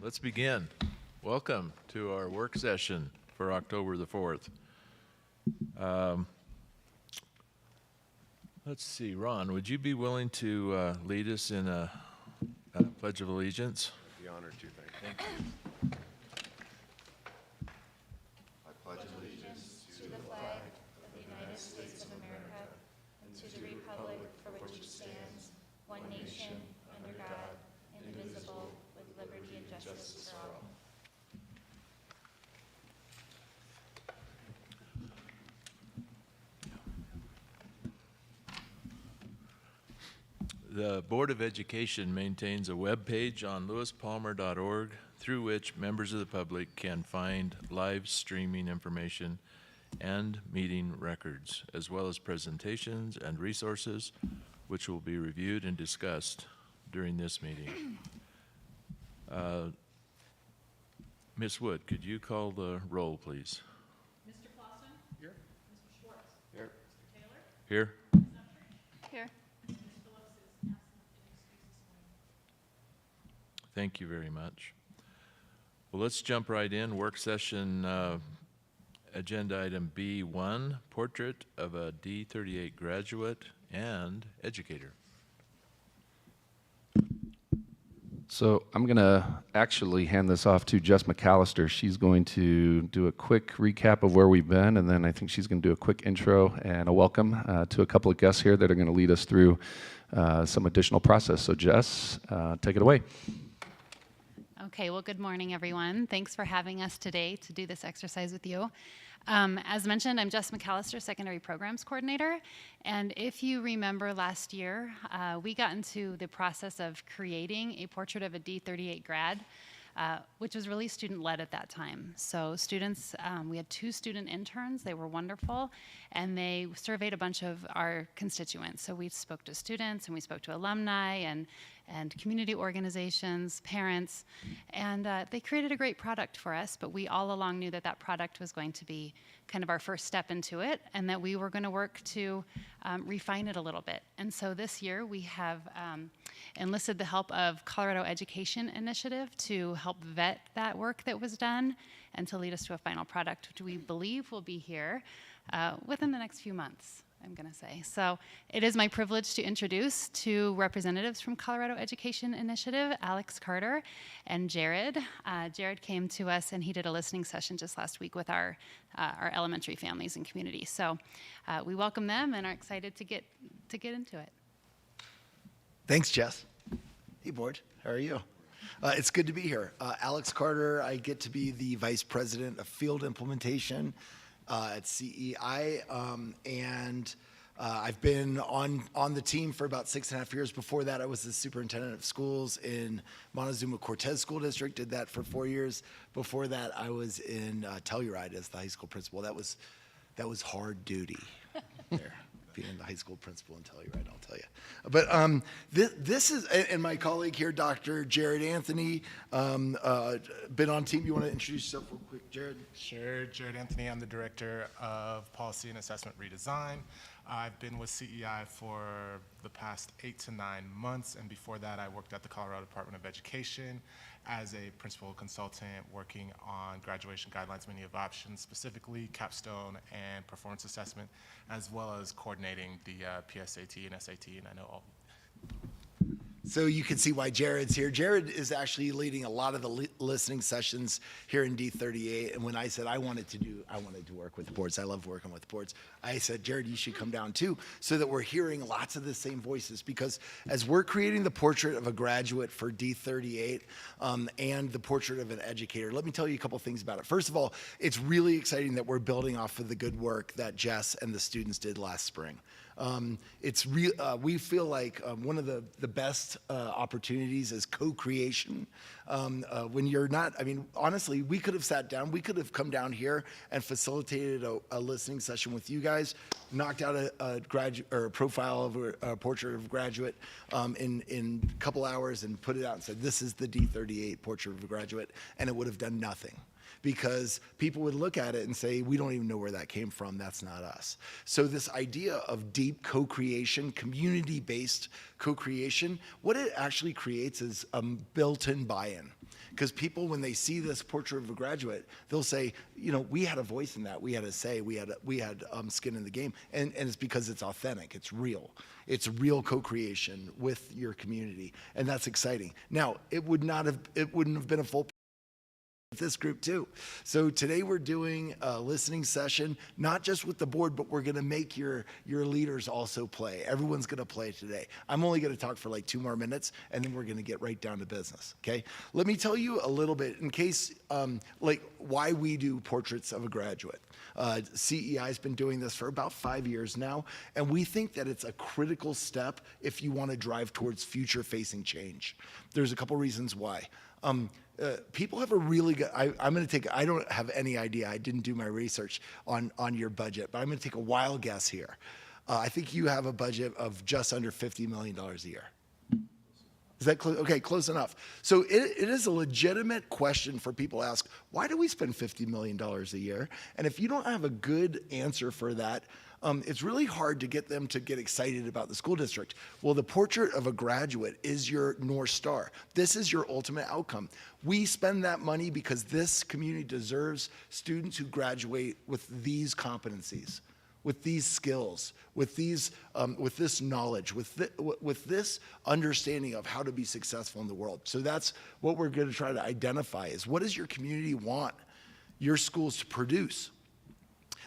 Let's begin. Welcome to our work session for October the 4th. Let's see, Ron, would you be willing to lead us in a Pledge of Allegiance? I'd be honored to, thank you. Thank you. I pledge allegiance to the flag of the United States of America and to the republic for which it stands, one nation, under God, indivisible, with liberty and justice for all. The Board of Education maintains a web page on lewispalmer.org through which members of the public can find live streaming information and meeting records, as well as presentations and resources, which will be reviewed and discussed during this meeting. Ms. Wood, could you call the roll, please? Mr. Clausen? Here. Mr. Schwartz? Here. Mr. Taylor? Here? Ms. Upchurch? Here. Ms. Phillips is absent and excused this morning. Thank you very much. Well, let's jump right in. Work session agenda item B1, portrait of a D38 graduate and educator. So I'm going to actually hand this off to Jess McAllister. She's going to do a quick recap of where we've been, and then I think she's going to do a quick intro and a welcome to a couple of guests here that are going to lead us through some additional process. So Jess, take it away. Okay, well, good morning, everyone. Thanks for having us today to do this exercise with you. As mentioned, I'm Jess McAllister, Secondary Programs Coordinator. And if you remember last year, we got into the process of creating a portrait of a D38 grad, which was really student-led at that time. So students, we had 2 student interns. They were wonderful, and they surveyed a bunch of our constituents. So we spoke to students, and we spoke to alumni, and community organizations, parents, and they created a great product for us, but we all along knew that that product was going to be kind of our first step into it, and that we were going to work to refine it a little bit. And so this year we have enlisted the help of Colorado Education Initiative to help vet that work that was done and to lead us to a final product, which we believe will be here within the next few months, I'm going to say. So it is my privilege to introduce 2 representatives from Colorado Education Initiative, Alex Carter and Jared. Jared came to us and he did a listening session just last week with our elementary families and community. So we welcome them and are excited to get into it. Thanks, Jess. Hey, board. How are you? It's good to be here. Alex Carter, I get to be the Vice President of Field Implementation at CEI, and I've been on the team for about 6.5 years. Before that, I was the superintendent of schools in Montezuma-Cortez School District, did that for 4 years. Before that, I was in Telluride as the high school principal. That was hard duty there. Being the high school principal in Telluride, I'll tell you. But this is, and my colleague here, Dr. Jared Anthony, been on team. You want to introduce yourself real quick, Jared? Sure, Jared Anthony. I'm the Director of Policy and Assessment Redesign. I've been with CEI for the past 8 to 9 months, and before that I worked at the Colorado Department of Education as a principal consultant working on graduation guidelines, menu of options, specifically capstone and performance assessment, as well as coordinating the PSAT and SAT, and I know all. So you can see why Jared's here. Jared is actually leading a lot of the listening sessions here in D38. And when I said I wanted to work with boards, I love working with boards, I said, Jared, you should come down too, so that we're hearing lots of the same voices. Because as we're creating the portrait of a graduate for D38 and the portrait of an educator, let me tell you a couple things about it. First of all, it's really exciting that we're building off of the good work that Jess and the students did last spring. We feel like one of the best opportunities is co-creation. When you're not, I mean, honestly, we could have sat down, we could have come down here and facilitated a listening session with you guys, knocked out a graduate or a profile of a portrait of a graduate in a couple hours and put it out and said, this is the D38 portrait of a graduate, and it would have done nothing. because people would look at it and say, we don't even know where that came from. That's not us. So this idea of deep co-creation, community-based co-creation, what it actually creates is built-in buy-in. Because people, when they see this portrait of a graduate, they'll say, you know, we had a voice in that, we had a say, we had skin in the game, and it's because it's authentic, it's real. It's real co-creation with your community, and that's exciting. Now, it wouldn't have been a full this group too. So today we're doing a listening session, not just with the board, but we're gonna make your leaders also play. Everyone's gonna play today. I'm only gonna talk for like 2 more minutes, and then we're gonna get right down to business, okay? Let me tell you a little bit in case, like why we do portraits of a graduate. CEI's been doing this for about 5 years now, and we think that it's a critical step if you wanna drive towards future-facing change. There's a couple reasons why. People have a really good, I don't have any idea, I didn't do my research on your budget, but I'm gonna take a wild guess here. I think you have a budget of just under $50 million a year. Is that close? Okay, close enough. So it is a legitimate question for people to ask, why do we spend $50 million a year? And if you don't have a good answer for that, it's really hard to get them to get excited about the school district. Well, the portrait of a graduate is your North Star. This is your ultimate outcome. We spend that money because this community deserves students who graduate with these competencies, with these skills, with these, with this knowledge, with this understanding of how to be successful in the world. So that's what we're going to try to identify is what does your community want your schools to produce?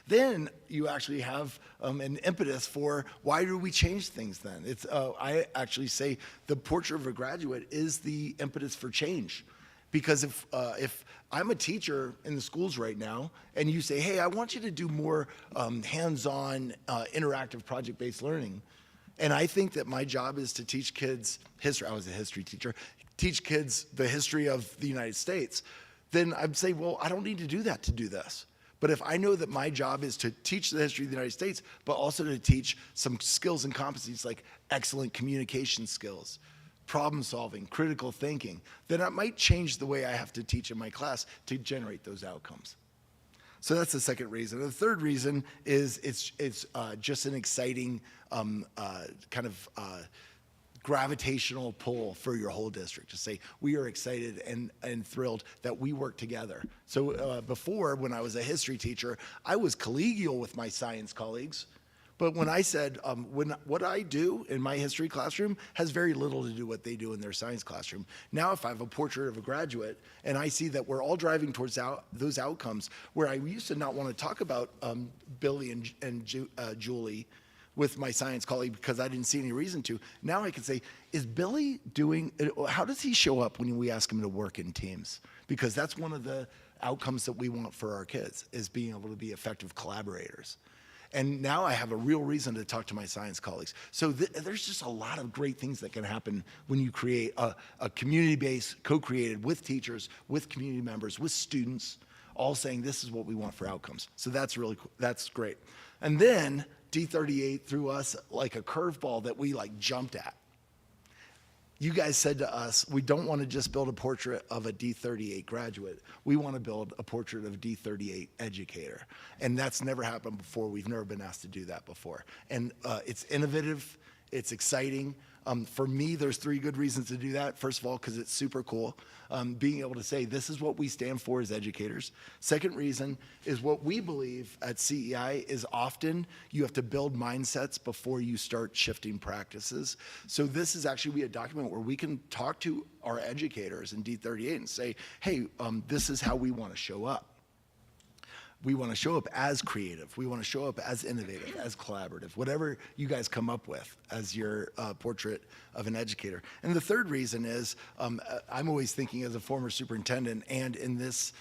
Then you actually have an impetus for why do we change things then? It's, I actually say the portrait of a graduate is the impetus for change. Because if I'm a teacher in the schools right now and you say, hey, I want you to do more hands-on interactive project-based learning, and I think that my job is to teach kids history, I was a history teacher, teach kids the history of the United States, then I'd say, well, I don't need to do that to do this. But if I know that my job is to teach the history of the United States, but also to teach some skills and competencies like excellent communication skills, problem solving, critical thinking, then I might change the way I have to teach in my class to generate those outcomes. So that's the second reason. The third reason is it's just an exciting kind of gravitational pull for your whole district to say, we are excited and thrilled that we work together. So before, when I was a history teacher, I was collegial with my science colleagues. But when I said, what I do in my history classroom has very little to do what they do in their science classroom. Now, if I have a portrait of a graduate and I see that we're all driving towards those outcomes, where I used to not want to talk about Billy and Julie with my science colleague because I didn't see any reason to, now I can say, is Billy doing, how does he show up when we ask him to work in teams? Because that's one of the outcomes that we want for our kids, is being able to be effective collaborators. And now I have a real reason to talk to my science colleagues. So there's just a lot of great things that can happen when you create a community-based, co-created with teachers, with community members, with students, all saying this is what we want for outcomes. So that's really cool. That's great. And then D38 threw us like a curveball that we like jumped at. You guys said to us, we don't want to just build a portrait of a D38 graduate. We want to build a portrait of a D38 educator. And that's never happened before. We've never been asked to do that before. And it's innovative. It's exciting. For me, there's 3 good reasons to do that. First of all, because it's super cool. Being able to say, this is what we stand for as educators. Second reason is what we believe at CEI is often you have to build mindsets before you start shifting practices. So this is actually a document where we can talk to our educators in D38 and say, hey, this is how we want to show up. We want to show up as creative. We want to show up as innovative, as collaborative, whatever you guys come up with as your portrait of an educator. And the third reason is I'm always thinking as a former superintendent and in this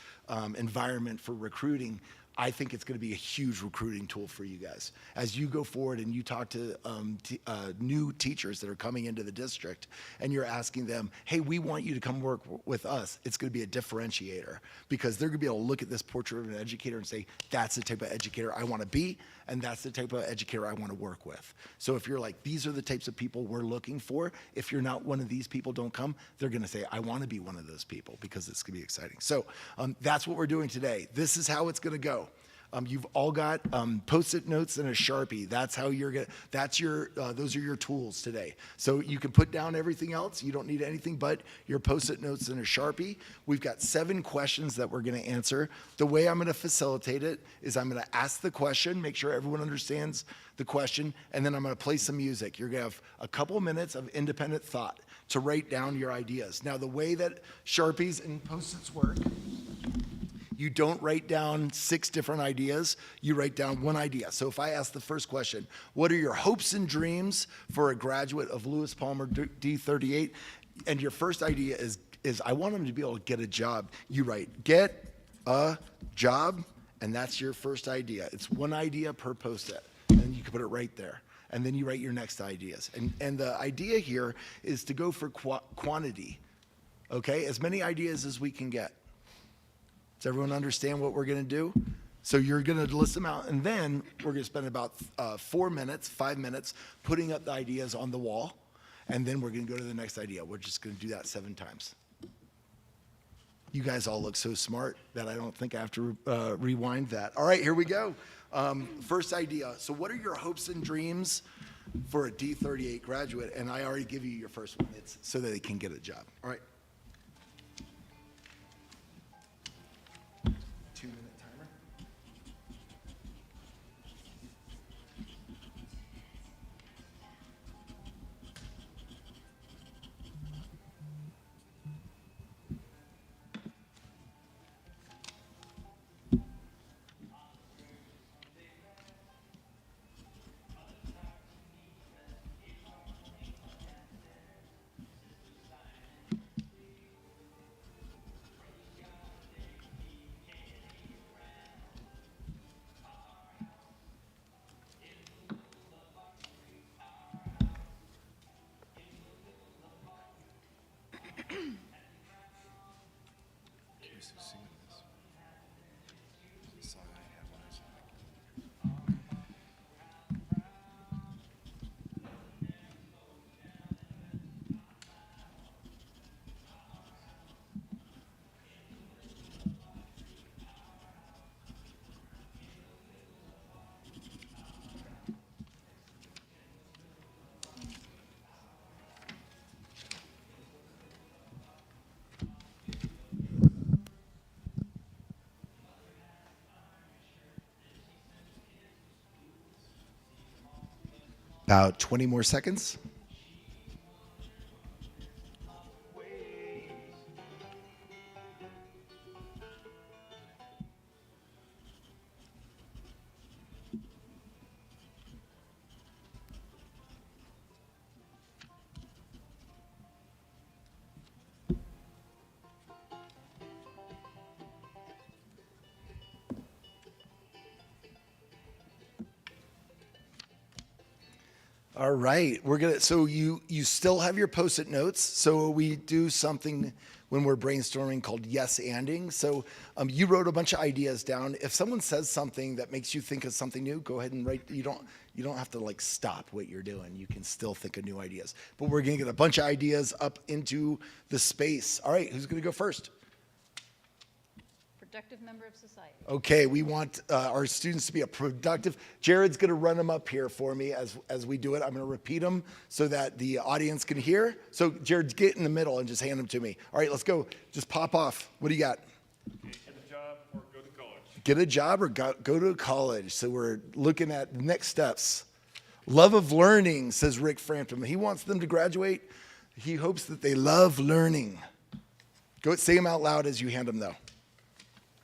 environment for recruiting, I think it's going to be a huge recruiting tool for you guys. As you go forward and you talk to new teachers that are coming into the district and you're asking them, hey, we want you to come work with us, it's going to be a differentiator because they're going to be able to look at this portrait of an educator and say, that's the type of educator I want to be, and that's the type of educator I want to work with. So if you're like, these are the types of people we're looking for, if you're not one of these people, don't come, they're going to say, I want to be one of those people because it's going to be exciting. So that's what we're doing today. This is how it's going to go. You've all got Post-it notes and a Sharpie. That's how you're gonna. That's your. Those are your tools today. So you can put down everything else. You don't need anything but your Post-it notes and a Sharpie. We've got 7 questions that we're going to answer. The way I'm going to facilitate it is I'm going to ask the question, make sure everyone understands the question, and then I'm going to play some music. You're going to have a couple minutes of independent thought to write down your ideas. Now, the way that Sharpies and Post-its work. You don't write down 6 different ideas, you write down one idea. So if I ask the first question, what are your hopes and dreams for a graduate of Lewis Palmer D38? And your first idea is I want them to be able to get a job. You write, get a job, and that's your first idea. It's one idea per Post-it, and you can put it right there. And then you write your next ideas. And the idea here is to go for quantity, okay? As many ideas as we can get. Does everyone understand what we're going to do? So you're going to list them out, and then we're going to spend about 5 minutes, putting up the ideas on the wall, and then we're going to go to the next idea. We're just going to do that 7 times. You guys all look so smart that I don't think I have to rewind that. All right, here we go. First idea. So what are your hopes and dreams for a D38 graduate? And I already give you your first one. It's so that they can get a job. All right. 2-minute timer. About 20 more seconds. All right, so you still have your Post-it notes. So we do something when we're brainstorming called yes-anding. So you wrote a bunch of ideas down. If someone says something that makes you think of something new, go ahead and write. You don't have to like stop what you're doing. You can still think of new ideas. But we're gonna get a bunch of ideas up into the space. All right, who's gonna go first? Productive member of society. Okay, we want our students to be a productive. Jared's going to run them up here for me as we do it. I'm going to repeat them so that the audience can hear. So Jared, get in the middle and just hand them to me. All right, let's go. Just pop off. What do you got? Okay, get a job or go to college. Get a job or go to college. So we're looking at the next steps. Love of learning, says Rick Frampton. He wants them to graduate. He hopes that they love learning. Go say them out loud as you hand them, though.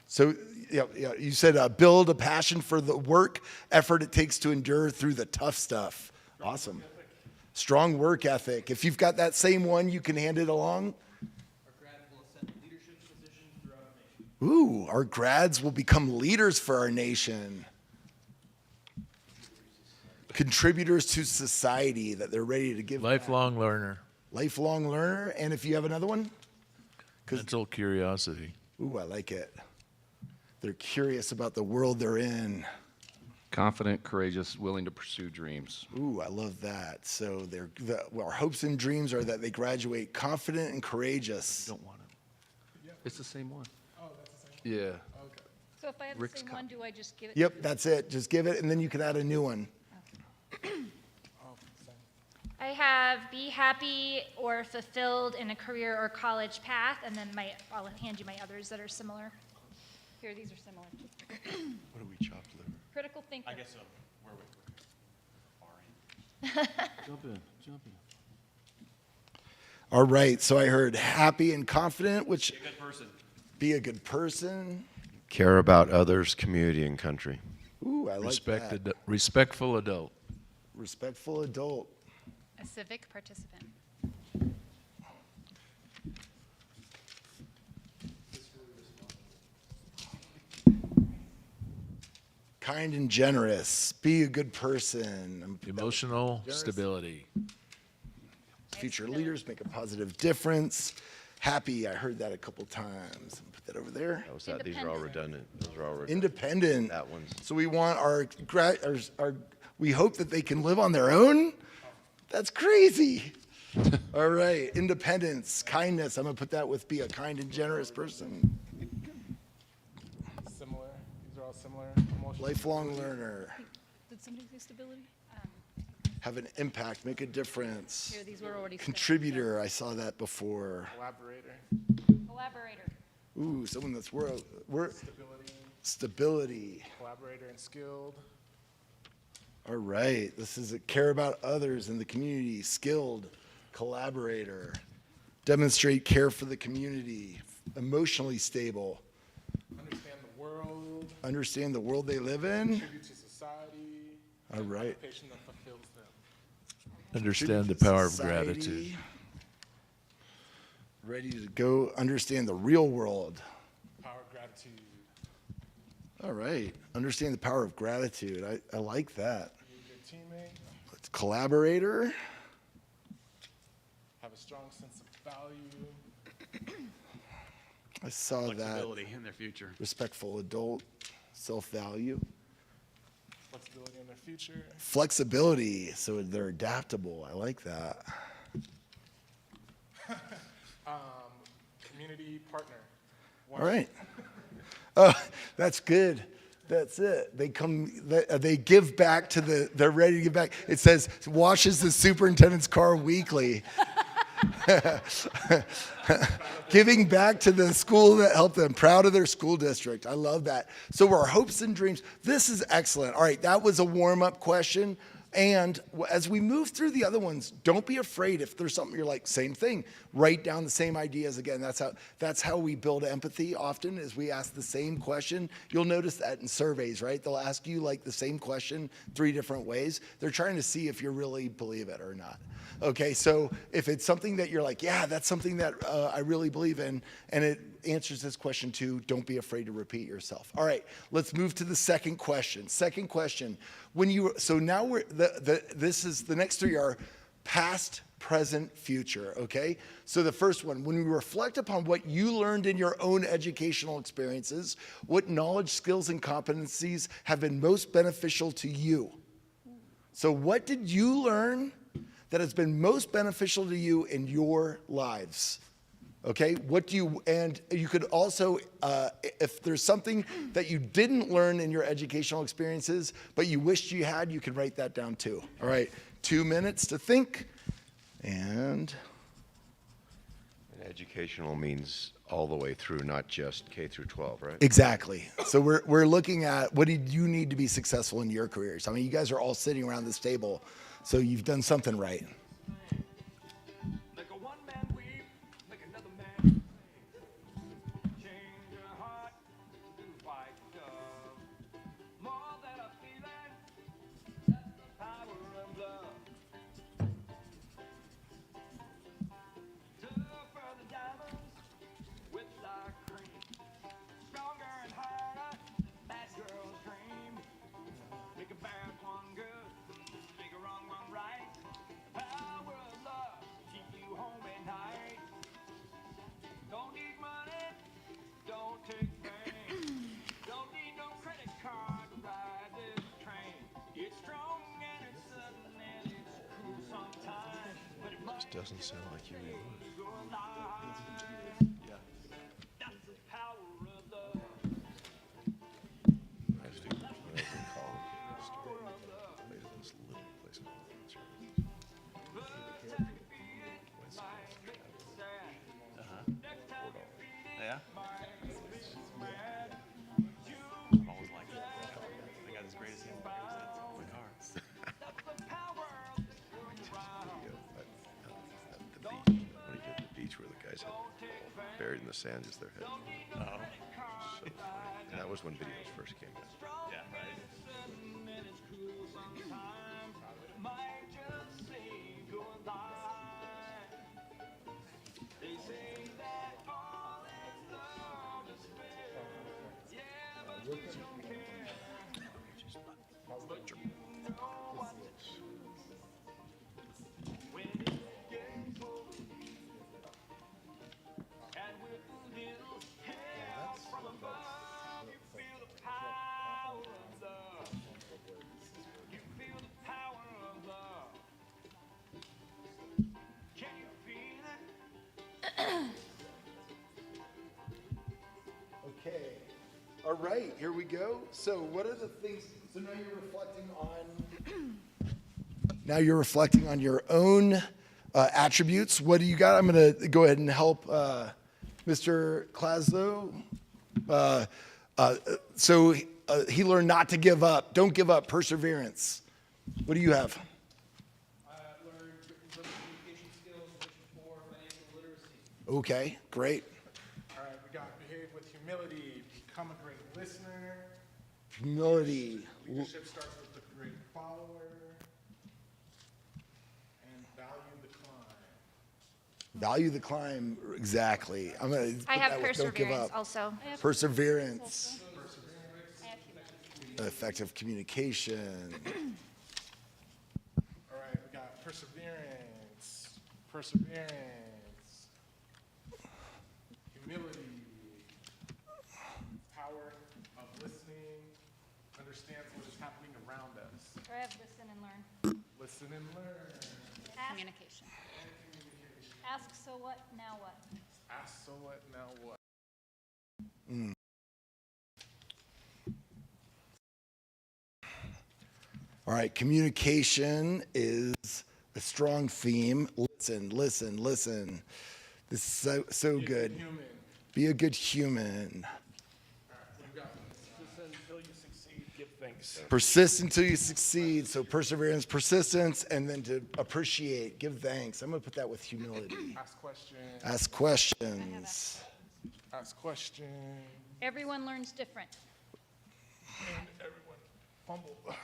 So you said build a passion for the work effort it takes to endure through the tough stuff. Awesome. Strong work ethic. If you've got that same one, you can hand it along. Our grad will ascend leadership positions throughout the nation. Ooh, our grads will become leaders for our nation. Contributors to society that they're ready to give back. Lifelong learner, Lifelong learner. And if you have another one? mental curiosity. Ooh, I like it. They're curious about the world they're in. Confident, courageous, willing to pursue dreams. Ooh, I love that. So our hopes and dreams are that they graduate confident and courageous. Don't want it. It's the same one. Oh, that's the same. Yeah. Okay. So if I have the Rick's same one, do I just give it? Yep, that's it. Just give it, and then you can add a new one. Oh, same. I have be happy or fulfilled in a career or college path, and then I'll hand you my others that are similar. Here, these are similar. What do we chopped liver? Critical thinker. I guess so. Where we Jump in. All right, so I heard happy and confident, which a good person. be a good person. Care about others, community, and country. Ooh, I like that. Respectful adult. Respectful adult. A civic participant. Kind and generous. Be a good person. Emotional Generous. stability. Future leaders make a positive difference. Happy, I heard that a couple times. Put that over there. That was that. These are all redundant. Those are all redundant. Independent. That one's. So we want we hope that they can live on their own? That's crazy. All right, independence, kindness. I'm gonna put that with be a kind and generous person. Similar. These are all similar. Emotional. Lifelong learner. Did somebody say stability? Have an impact, make a difference. Here, these were already. Contributor, I saw that before. Collaborator. Collaborator. Ooh, someone that's world Stability. stability. Collaborator and skilled. All right, this is a care about others in the community, skilled, collaborator, demonstrate care for the community, emotionally stable, Understand the world. they live in. Contribute to society. All right. Occupation that fulfills them. Understand the Contribute to power of society. gratitude. Ready to go understand the real world. Power of gratitude. All right, understand the power of gratitude. I like that. Be a good teammate. Collaborator. Have a strong sense of value. I saw that. Flexibility in their future. Respectful adult, self-value. Flexibility in their future. Flexibility, so they're adaptable. I like that. Community partner. All right. Oh, that's good. That's it. They give back to they're ready to give back. It says, washes the superintendent's car weekly. Giving back to the school that helped them, proud of their school district. I love that. So our hopes and dreams, this is excellent. All right, that was a warm-up question. And as we move through the other ones, don't be afraid if there's something you're like, same thing. Write down the same ideas again. That's how we build empathy often, is we ask the same question. You'll notice that in surveys, right? They'll ask you like the same question 3 different ways. They're trying to see if you really believe it or not. Okay, so if it's something that you're like, yeah, that's something that I really believe in, and it answers this question too, don't be afraid to repeat yourself. All right, let's move to the second question. Second question, so now this is, the next 3 are past, present, future, okay? So the first one, when we reflect upon what you learned in your own educational experiences, what knowledge, skills, and competencies have been most beneficial to you? So what did you learn that has been most beneficial to you in your lives? Okay, and you could also, if there's something that you didn't learn in your educational experiences, but you wished you had, you could write that down too. All right, 2 minutes to think, and. Educational means all the way through, not just K through 12, right? Exactly. So we're looking at what did you need to be successful in your careers? I mean, you guys are all sitting around this table, so you've done something right. Like a one-man weave, like another man change your heart to fight love. More than a feeling, that's the power of love. To further diamonds with our cream. Just doesn't sound like you anymore. I just do, when I was in college, I used to play at this little place called Yeah? Always like it. They got his greatest hits in the car. at the beach. When he did the beach where the guys had buried in the sand just their head. Oh. So funny. And that was when videos first came out. Yeah, right. Okay. All right, here we go. So what are the things, so now you're reflecting on, now you're reflecting on your own attributes. What do you got? I'm going to go ahead and help Mr. Klaslow. So he learned not to give up. Don't give up, perseverance. What do you have? Learned written communication skills, Vision 4, financial literacy. Okay, great. All right, we got behave with humility, become a great listener. Humility. Leadership starts with the great follower. And value the climb. Value the climb, exactly. I'm going to I have perseverance also. Perseverance. Effective communication. All right, we got perseverance, humility, power of listening, understands what is happening around us. I have listen and learn. Listen and learn. Communication. Ask so what, now what? Ask so what, now what? All right, communication is a strong theme. Listen, listen, listen. This is so good. Human. Be a good human. We've got persist until you succeed, give thanks. Persist until you succeed. So perseverance, persistence, and then to appreciate, give thanks. I'm going to put that with humility. Ask questions. Ask questions. Ask questions. Everyone learns different. And everyone fumble. There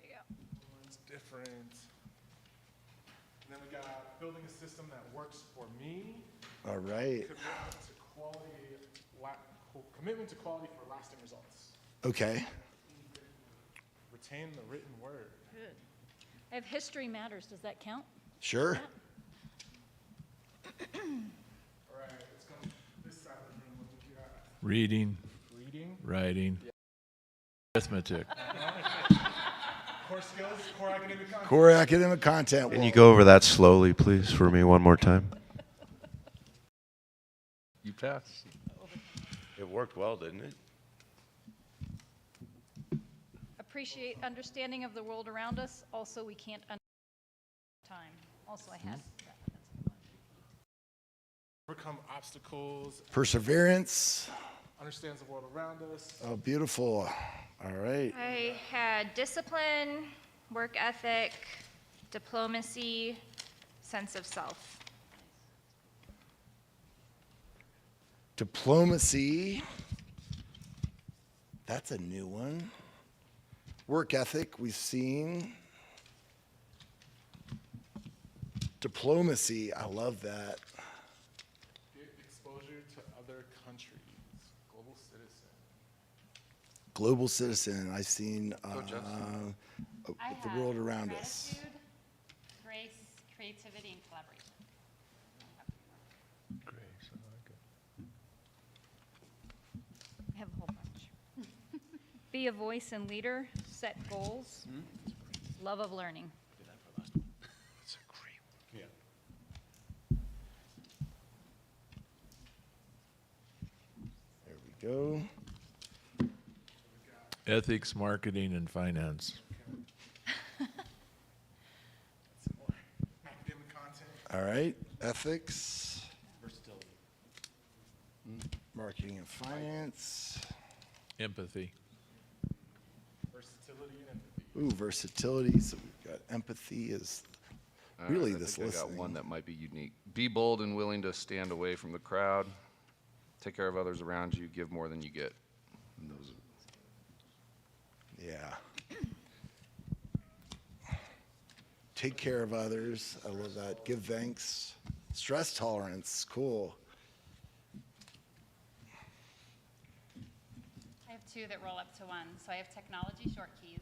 you go. Everyone's different. And then we got building a system that works for me. All right. Commitment to quality for lasting results. Okay. Retain the written word. Good. I have history matters. Does that count? Sure. All right, let's go this side of the room. What did you have? Reading, Reading. writing, arithmetic. Core skills, core academic content. Core academic content. Can you go over that slowly, please, for me one more time? You pass. It worked well, didn't it? Appreciate understanding of the world around us. Also, we can't time. Also, I had that. Overcome obstacles. Perseverance. Understands the world around us. Oh, beautiful. All right. I had discipline, work ethic, diplomacy, sense of self. Diplomacy. That's a new one. Work ethic, we've seen. Diplomacy, I love that. Get exposure to other countries. Global citizen. Global citizen, I've seen I the have world around us. gratitude, grace, creativity, and collaboration. Grace, I like it. I have a whole bunch. Be a voice and leader, set goals, love of learning. That's a great one. go. Ethics, marketing, and finance. Some more academic content. All right, ethics, Versatility. marketing and finance. Empathy. Versatility and empathy. Ooh, versatility. So we've got empathy is All really right, this I think I got listening. one that might be unique. Be bold and willing to stand away from the crowd. Take care of others around you. Give more than you get. And those are- Yeah. Take care of others. I love that. Give thanks. Stress tolerance. Cool. I have two that roll up to one. So I have technology short keys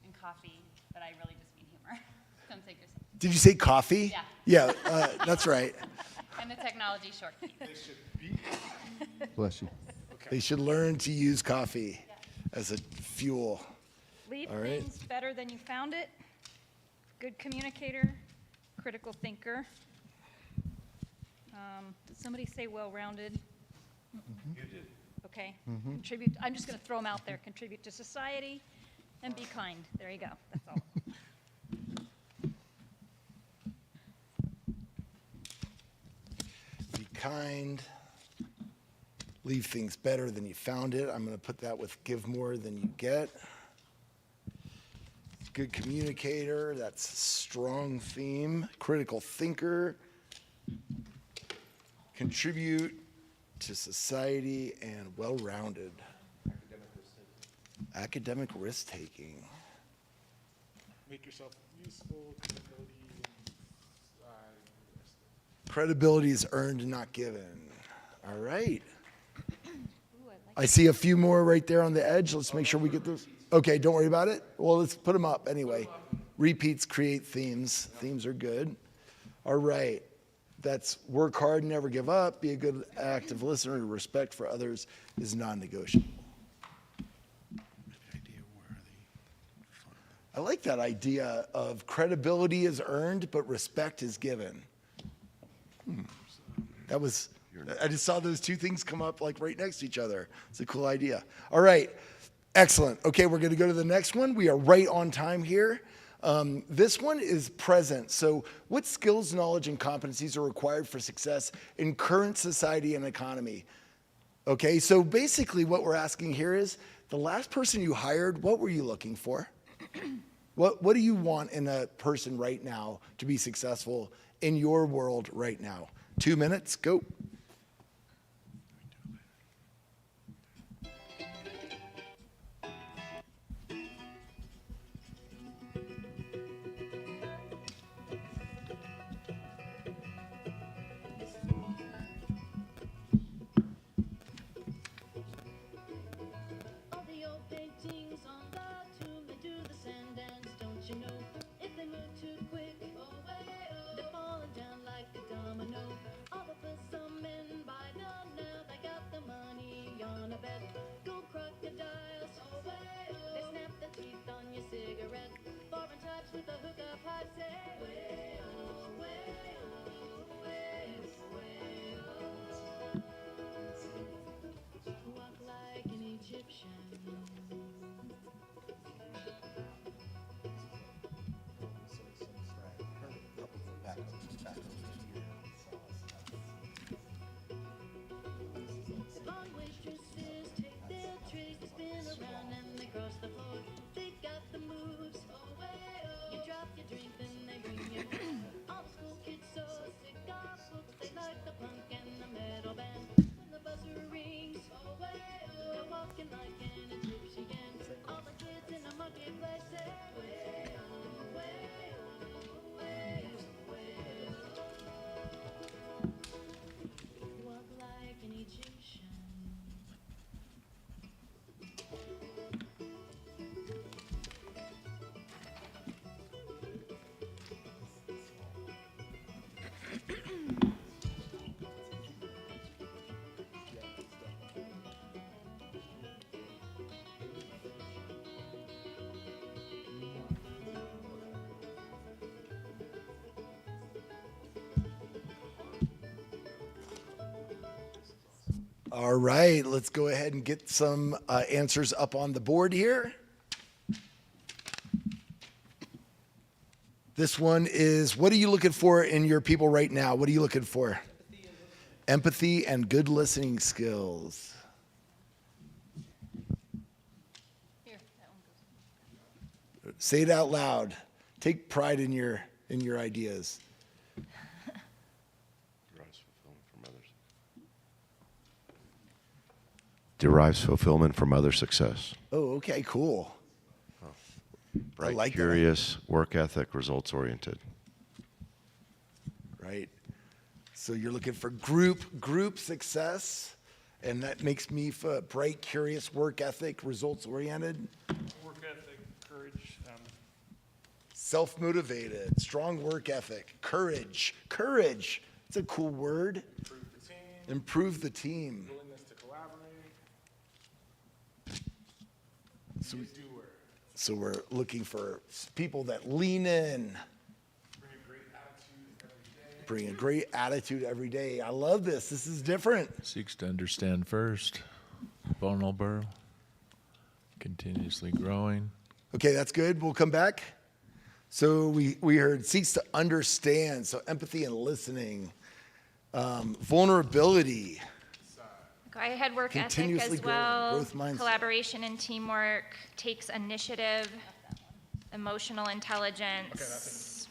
and coffee, but I really just mean humor. Don't take yourself. Did you say coffee? Yeah. Yeah, that's right. And the technology short keys. They should be. Bless you. They should learn to use coffee as a fuel. Leave All right. things better than you found it. Good communicator, critical thinker. Did somebody say well-rounded? You did. Okay. Contribute, I'm just going to throw them out there. Contribute to society and be kind. There you go. That's all. Be kind. Leave things better than you found it. I'm going to put that with give more than you get. Good communicator. That's a strong theme. Critical thinker. Contribute to society and well-rounded. Academic risk-taking. Make yourself useful, credibility, Credibility is earned, not given. All right. Ooh, I like I see a few more right there on the edge. Let's make sure we get those. Okay, don't worry about it. Well, let's put them up anyway. Repeats create themes. Themes are good. All right. That's work hard, never give up, be a good active listener, respect for others is non-negotiable. I like that idea of credibility is earned, but respect is given. That was, I just saw those two things come up like right next to each other. It's a cool idea. All right, excellent. Okay, we're gonna go to the next one. We are right on time here. This one is present. So what skills, knowledge, and competencies are required for success in current society and economy? Okay, so basically what we're asking here is, the last person you hired, what were you looking for? What do you want in a person right now to be successful in your world right now? 2 minutes, go. All the old paintings on the tomb, they do the sand dance, don't you know? If they move too quick, they're falling down like a domino. All of us are All right, let's go ahead and get some answers up on the board here. This one is, what are you looking for in your people right now? What are you looking for? Empathy and good listening skills. Here, that one goes. Say it out loud. Take pride in your ideas. Derives fulfillment from other success. Oh, okay, cool. Bright, like that. curious, work ethic, results oriented. Right. So you're looking for group success, and that makes me bright, curious, work ethic, results oriented. Work ethic, courage, Self-motivated, strong work ethic, courage. Courage. It's a cool word. Improve the team, Improve the team. willingness to collaborate, So, be a doer, so we're looking for people that lean in, bring a great attitude every day. bring a great attitude every day. I love this. This is different. Seeks to understand first, vulnerable, continuously growing. Okay, that's good. We'll come back. So we heard seeks to understand, so empathy and listening, vulnerability. Go ahead, work ethic Continuously as growing, well. growth mindset. Collaboration and teamwork, takes initiative, emotional intelligence.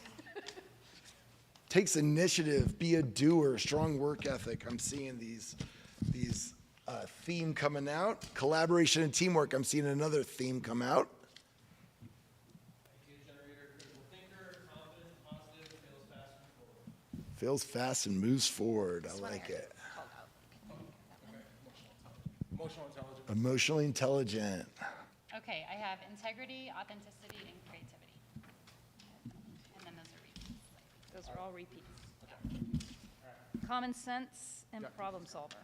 Takes initiative, be a doer, strong work ethic. I'm seeing these theme coming out. Collaboration and teamwork. I'm seeing another theme come out. Idea generator, critical thinker, confident, positive, Feels feels fast and forward. fast and moves forward. I like it. Emotional intelligence. Emotionally intelligent. Okay, I have integrity, authenticity, and creativity. And then those are repeats. Those are all repeats. Common sense and problem solver.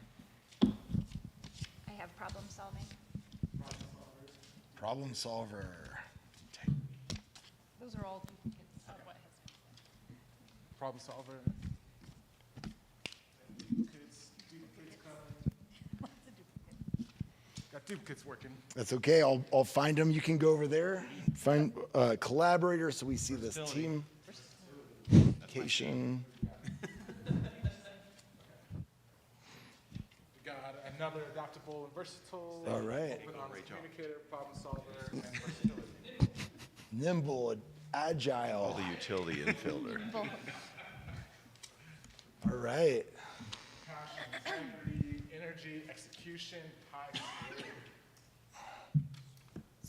I have problem solving. Problem solver. Those are all duplicates of what has been said. Problem solver. Duplicates coming. Lots of duplicates. Got duplicates working. That's okay. I'll find them. You can go over there. Find collaborator so we see this team. Communication. We got another adaptable and versatile. All right. Open, honest communicator, problem solver, and versatility. Nimble, agile. All the utility infielder. All right. Passion, integrity, energy, execution, high spirit.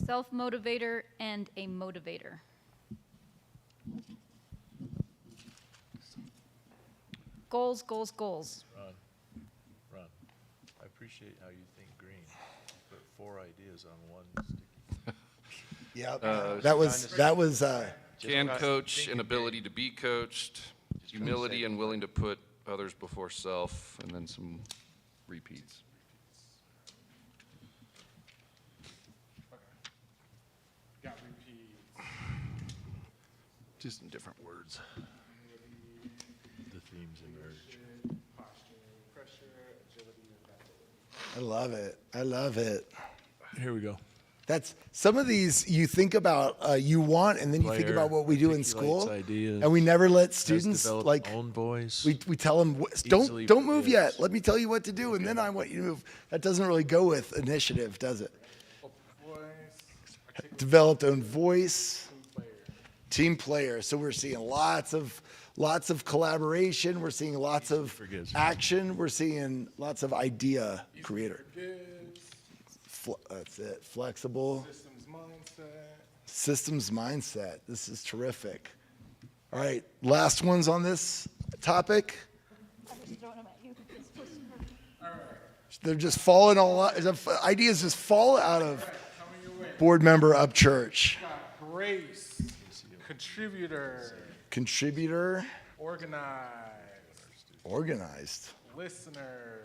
Self-motivator and a motivator. Goals, goals, goals. Ron, I appreciate how you think green. You put 4 ideas on one sticky. Yep. Uh, that was Can coach, an ability to be coached, humility and willing to put others before self, and then some repeats. Got repeats. Just in different words. The themes emerge. Posture, pressure, agility, and adaptability. I love it. I love it. Here we go. That's some of these you think about, you want, and then you think Player about what we do in articulates school, ideas, and we never let has students developed like own voice. we tell them Easily don't move yet. forgets. Let me tell you what to do, and then I want you to move. That doesn't really go with initiative, does it? Voice, articulate, Developed own voice, player. team player. So we're seeing lots of collaboration. We're seeing lots of forgives. action. We're seeing lots of idea creator. Gives, That's it. Flexible. systems mindset. Systems mindset. This is terrific. All right, last ones on this topic. I'm just throwing them at you. It's supposed to hurt. They're just falling all out. Ideas just fall out of board member up church. Got grace, contributor, Contributor, organized, organized. listener,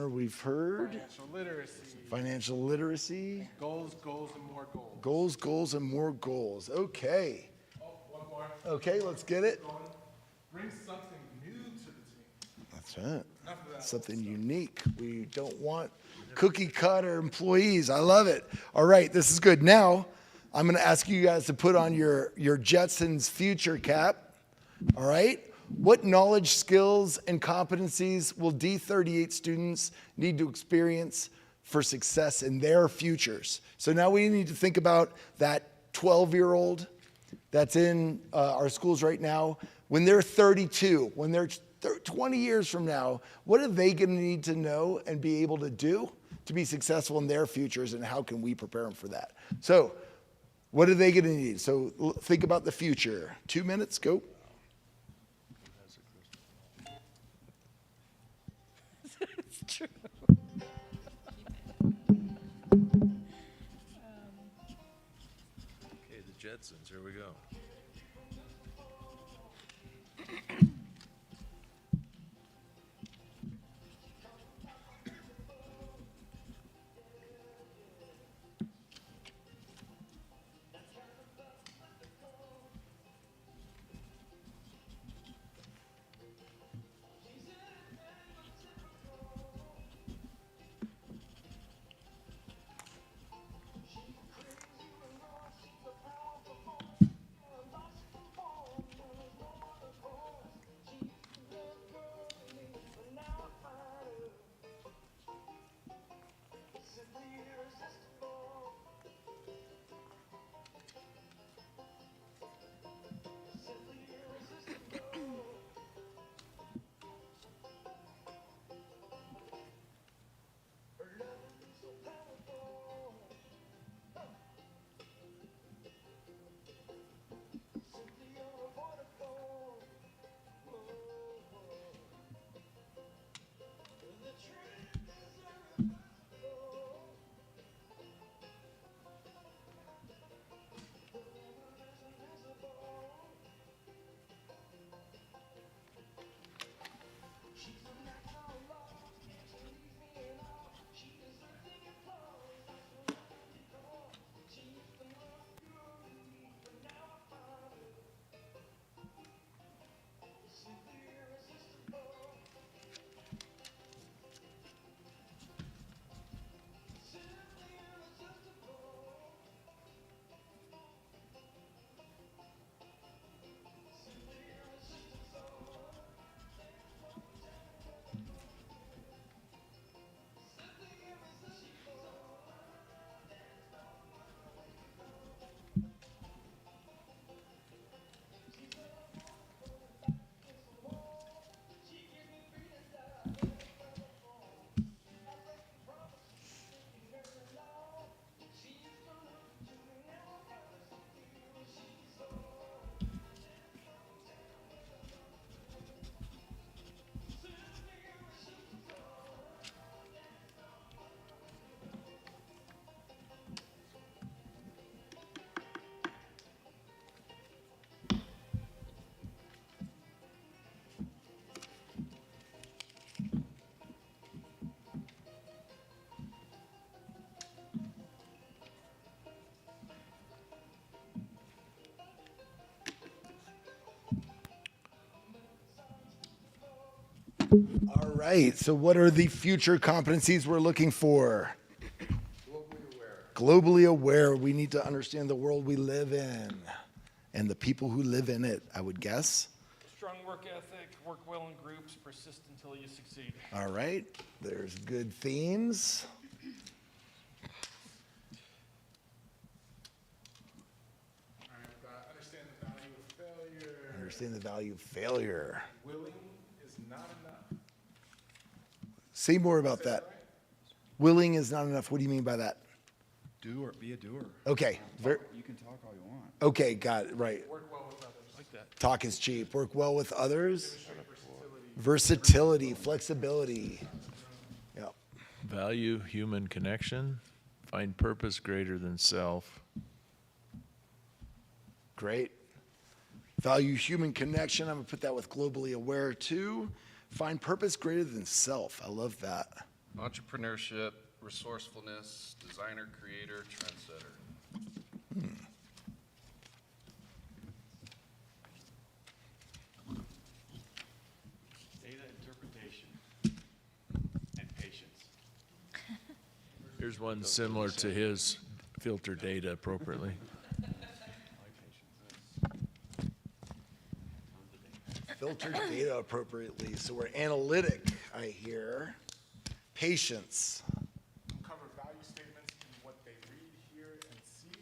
We've heard. financial literacy, Financial literacy. goals, goals, and more goals. Goals, goals, and more goals. Okay. Oh, one more. Okay, let's get it. Bring something new to the team. That's right. Something unique. We don't want cookie cutter employees. I love it. All right, this is good. Now, I'm going to ask you guys to put on your Jetsons future cap. All right? What knowledge, skills, and competencies will D38 students need to experience for success in their futures? So now we need to think about that 12-year-old that's in our schools right now. When they're 32, when they're 20 years from now, what are they going to need to know and be able to do to be successful in their futures, and how can we prepare them for that? So what are they going to need? So think about the future. 2 minutes, go. It's true. Okay, the Jetsons, here we go. All right, so what are the future competencies we're looking for? Globally aware. We need to understand the world we live in and the people who live in it, I would guess. Strong work ethic, work well in groups, persist until you succeed. All right, there's good themes. Understand the value of failure. Understand the value of failure. Willing is not enough. Say more about that. Willing is not enough. What do you mean by that? Be a doer. Okay. You can talk all you want. Okay, got it, right. Work well with others. Like that. Talk is cheap. Work well with others. Versatility, flexibility. Yep. Value human connection. Find purpose greater than self. Great. Value human connection. I'm going to put that with globally aware too. Find purpose greater than self. I love that. Entrepreneurship, resourcefulness, designer, creator, trendsetter. Data interpretation. Here's one similar to his, filter data appropriately. Filter data appropriately, so we're analytic, I hear. Patience. Cover value statements in what they read, hear, and see.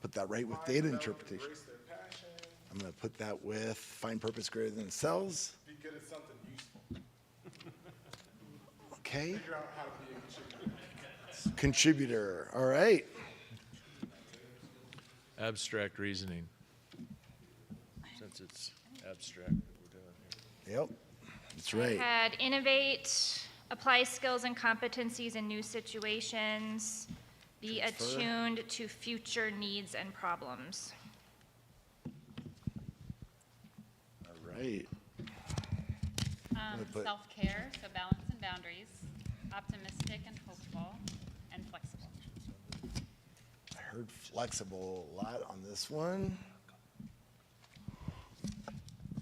Put that right with Find, data develop, interpretation. embrace their passion. I'm gonna put that with find purpose greater than themselves. Be good at something useful. Okay. Figure out how to be a contributor. Contributor, all right. Abstract reasoning. Since it's abstract that we're doing here. Yep, that's right. I had innovate, apply skills and competencies in new situations, be Confer. attuned to future needs and problems. All right. gonna put- Self-care, so balance and boundaries, optimistic and hopeful, and flexible. I heard flexible a lot on this one.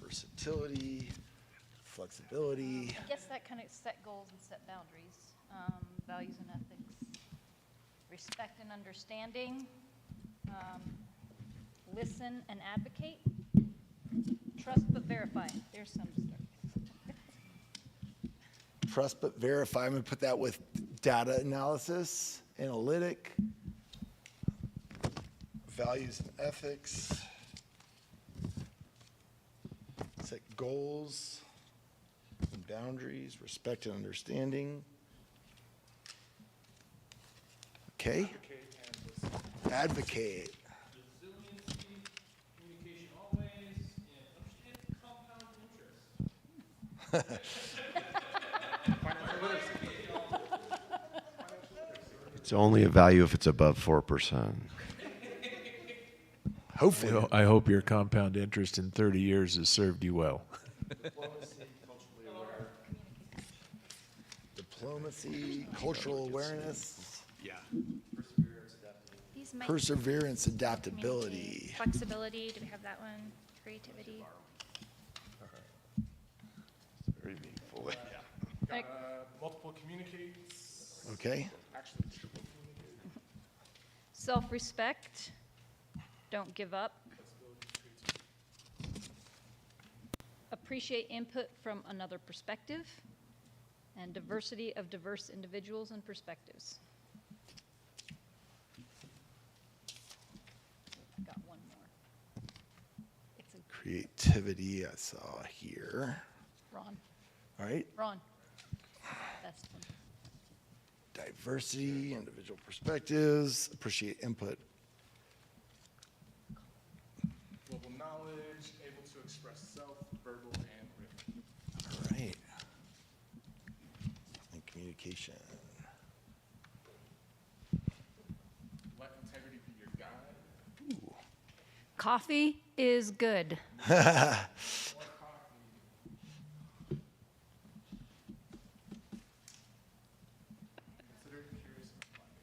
Versatility, flexibility. I guess that kind of set goals and set boundaries, values and ethics, respect and understanding, listen and advocate, trust but verify. There's some to start. Trust but verify. I'm gonna put that with data analysis, analytic, values and ethics, set goals and boundaries, respect and understanding. Okay. Advocate. Resiliency, communication always, and understand compound interest. It's only a value if it's above 4%. Hopefully. I hope your compound interest in 30 years has served you well. Diplomacy, cultural awareness, Yeah. These might perseverance, communicate. adaptability. Flexibility, do we have that one? Creativity. Very meaningful. Got, multiple communicates. Okay. Actually, triple communicate. Self-respect, don't give up. Appreciate input from another perspective, and diversity of diverse individuals and perspectives. I got one more. It's a Creativity, I saw here. Ron. All right. Ron. Best one. Diversity, individual perspectives, appreciate input. Global knowledge, able to express self, verbal, and written. All right. And communication. Let integrity be your guide. Coffee is good. Consider curious and apply.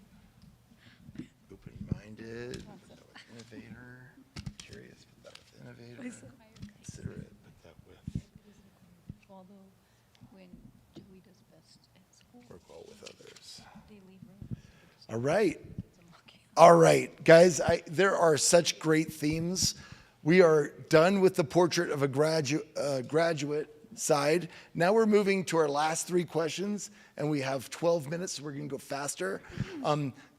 Open-minded, innovator, curious, put that with innovator. Considerate, put that with Although when Joey does best at school, work well with others. they leave room. All right. All right, guys, there are such great themes. We are done with the portrait of a graduate side. Now we're moving to our last three questions, and we have 12 minutes, so we're going to go faster.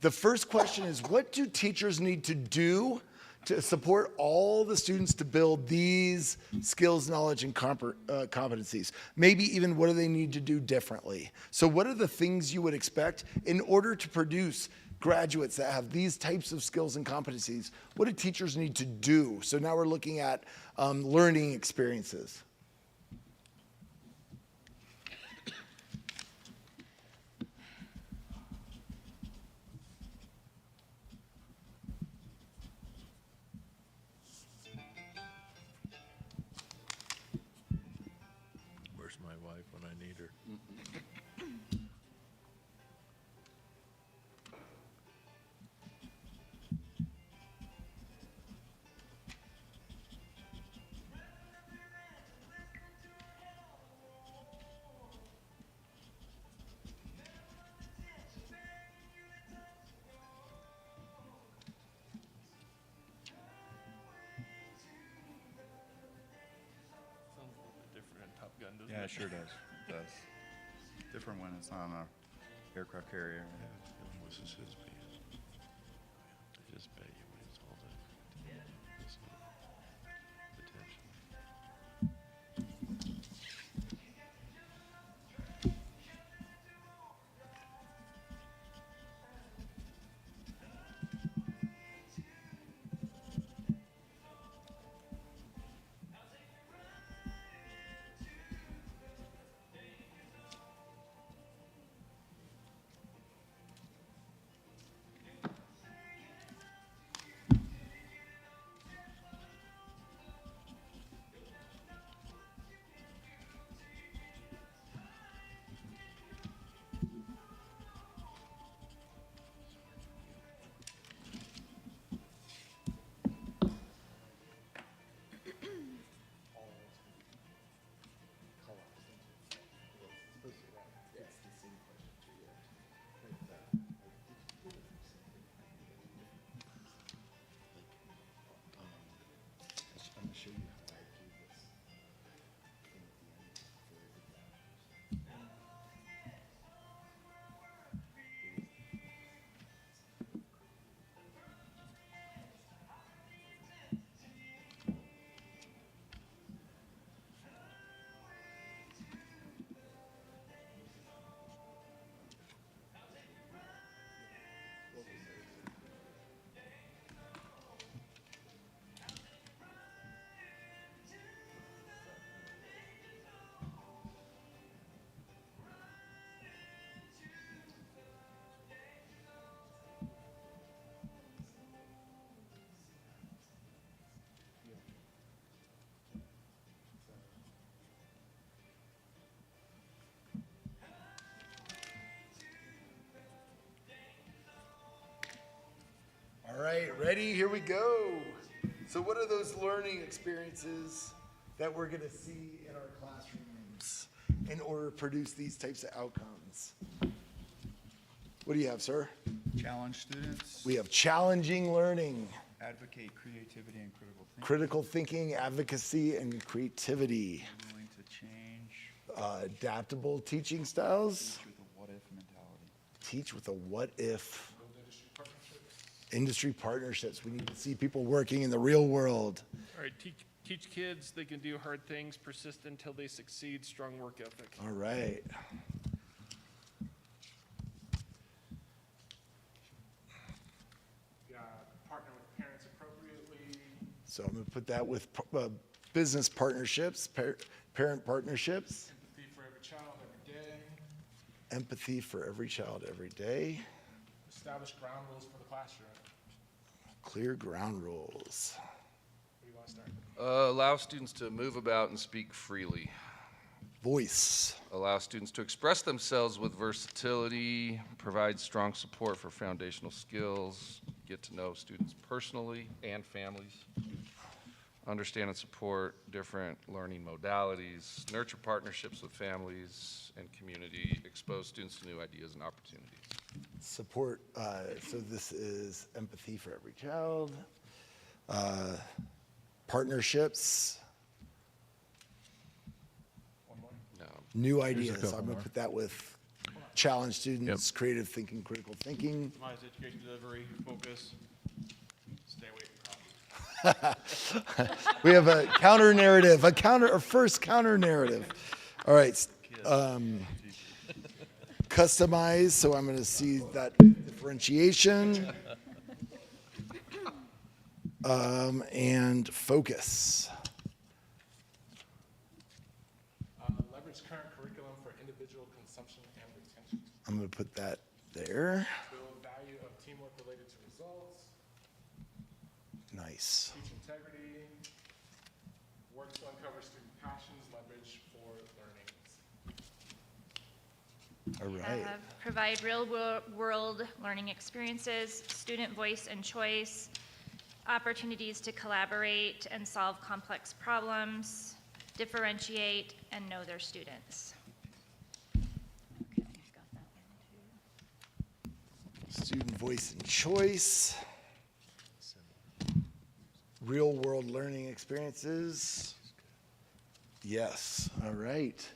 The first question is, what do teachers need to do to support all the students to build these skills, knowledge, and competencies? Maybe even what do they need to do differently? So what are the things you would expect in order to produce graduates that have these types of skills and competencies? What do teachers need to do? So now we're looking at learning experiences. Where's my wife when I need her? Yeah, it sure does. It does. Different when it's on a aircraft carrier. This is his piece. I just bet you when it's all done. Potentially. I'm gonna show you how I do this. All right, ready? Here we go. So what are those learning experiences that we're going to see in our classrooms in order to produce these types of outcomes? What do you have, sir? Challenge students. We have challenging learning, Advocate creativity and critical thinking. critical thinking, advocacy, and creativity, Willing to change. adaptable teaching styles, Teach with a what-if mentality. teach with a what-if. Industry partnerships. We need to see people working in the real world. All right, teach kids they can do hard things, persist until they succeed, strong work ethic. All right. Partner with parents appropriately. So I'm going to put that with business partnerships, parent partnerships. Empathy for every child every day. Empathy for every child every day. Establish ground rules for the classroom. Clear ground rules. Where do you want to start? Allow students to move about and speak freely. Voice. Allow students to express themselves with versatility, provide strong support for foundational skills, get to know students personally and families, understand and support different learning modalities, nurture partnerships with families and community, expose students to new ideas and opportunities. Support. So this is empathy for every child. Partnerships. No. New ideas. I'm going to put that with challenge students, creative thinking, critical thinking. Optimize education delivery, focus, stay away from problems. We have a counter narrative, a first counter narrative. All right. Customize, so I'm going to see that differentiation. And focus. Leverage current curriculum for individual consumption and retention. I'm going to put that there. Build value of teamwork related to results. Nice. Teach integrity. Work to uncover student passions. Leverage for learnings. All right. Provide real-world learning experiences, student voice and choice, opportunities to collaborate and solve complex problems, differentiate, and know their students. Okay, got that one too. Student voice and choice. Real world learning experiences. Yes, all right.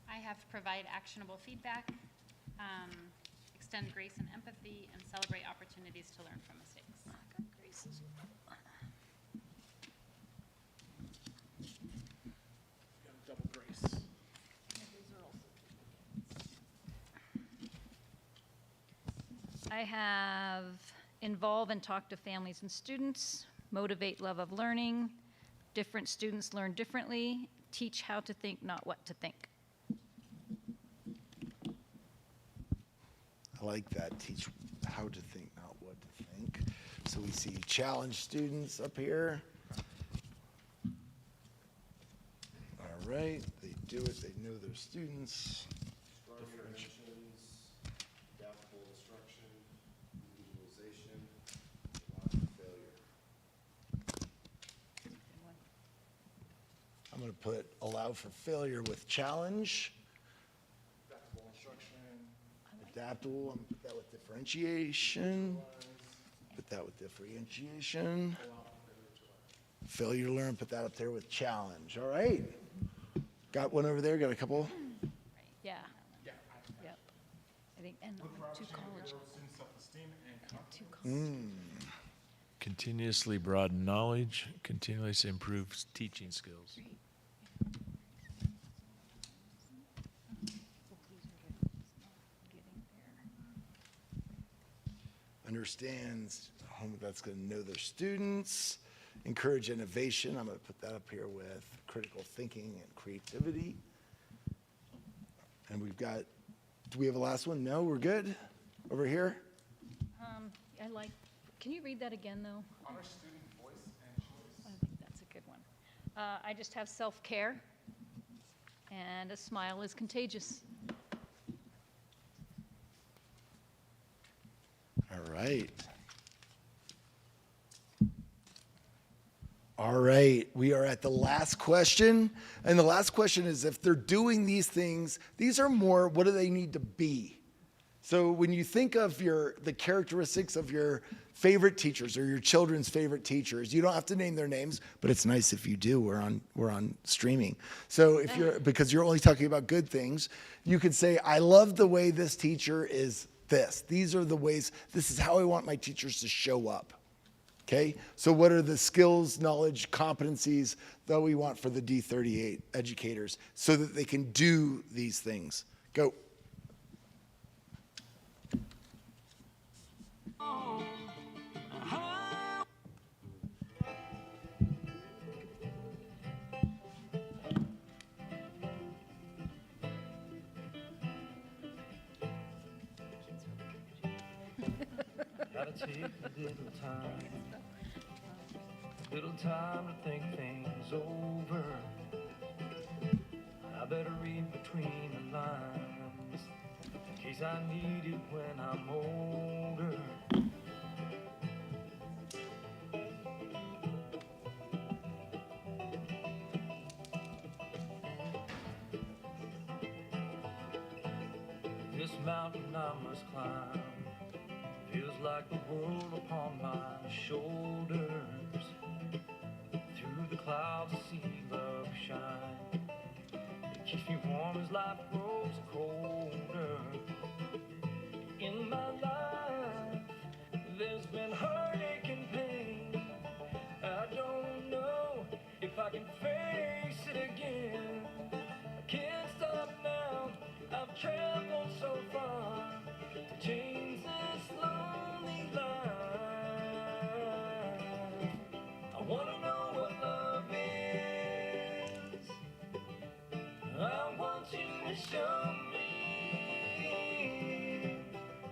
I have to provide actionable feedback, extend grace and empathy, and celebrate opportunities to learn from mistakes. Double grace. I have involve and talk to families and students, motivate love of learning, different students learn differently, teach how to think, not what to think. I like that. Teach how to think, not what to think. So we see challenge students up here. All right, they do it, they know their students. Strong interventions, adaptable instruction, individualization, allow for failure. I'm going to put allow for failure with challenge. Adaptable instruction. Adaptable, I'm going to put that with differentiation. Put that with differentiation. Failure to learn, put that up there with challenge. All right. Got one over there, got a couple. Yeah. Yep. I think, and two college. Student self-esteem and confidence. Continuously broaden knowledge, continuously improve teaching skills. Understands, that's going to know their students. Encourage innovation. I'm going to put that up here with critical thinking and creativity. And we've got, do we have a last one? No, we're good? Over here? I like, can you read that again, though? Honor student voice and choice. I think that's a good one. I just have self-care, and a smile is contagious. All right. All right, we are at the last question. And the last question is, if they're doing these things, these are more, what do they need to be? So when you think of the characteristics of your favorite teachers or your children's favorite teachers, you don't have to name their names, but it's nice if you do. We're on streaming. So because you're only talking about good things, you could say, I love the way this teacher is this. These are the ways, this is how I want my teachers to show up. Okay, so what are the skills, knowledge, competencies that we want for the D38 educators so that they can do these things? Go. Gotta take a little time to think things over. I better read between the lines in case I need it when I'm older. This mountain I must climb feels like the world upon my shoulders. Through the clouds I see love shine. It keeps me warm as life grows colder. In my life, there's been heartache and pain. I don't know if I can face it again. I can't stop now. I've traveled so far to change this lonely life. I wanna know what love is. I want you to show me.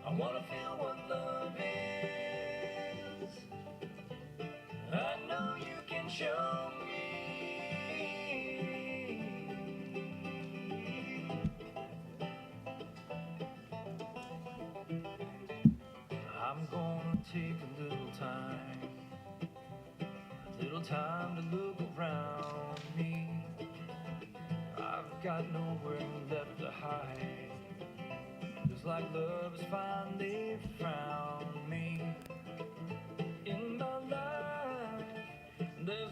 I wanna feel what love is. I know you can show me. I'm gonna take a little time to look around me. I've got nowhere left to hide. Feels like love has finally found me. In my life, there's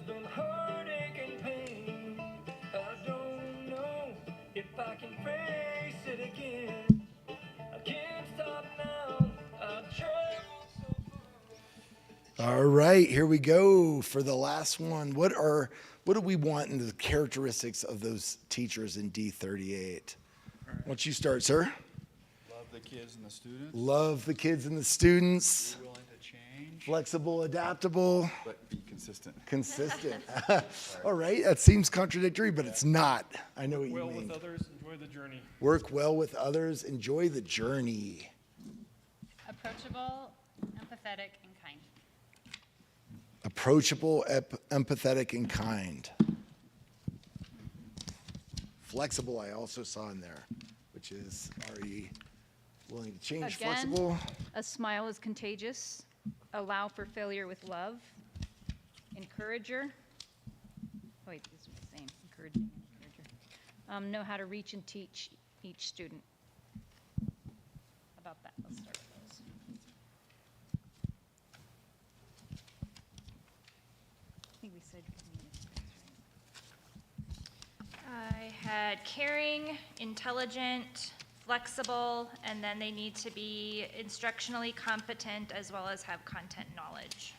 All right, here we go for the last one. What do we want in the characteristics of those teachers in D38? Why don't you start, sir? Love the kids and the students. Love the kids and the students. Be willing to change. Flexible, adaptable. But be consistent. Consistent. All right, that seems contradictory, but it's not. I know what you Well mean. with others, enjoy the journey. Work well with others, enjoy the journey. Approachable, empathetic, and kind. Approachable, empathetic, and kind. Flexible, I also saw in there, which is, are you willing to change? Again, Flexible. a smile is contagious. Allow for failure with love. Encourager. Oh, wait, these are the same. Encouraging and encourager. Know how to reach and teach each student. How about that? Let's start with those. I think we said I had caring, intelligent, flexible, and then they need to be instructionally competent as well as have content knowledge.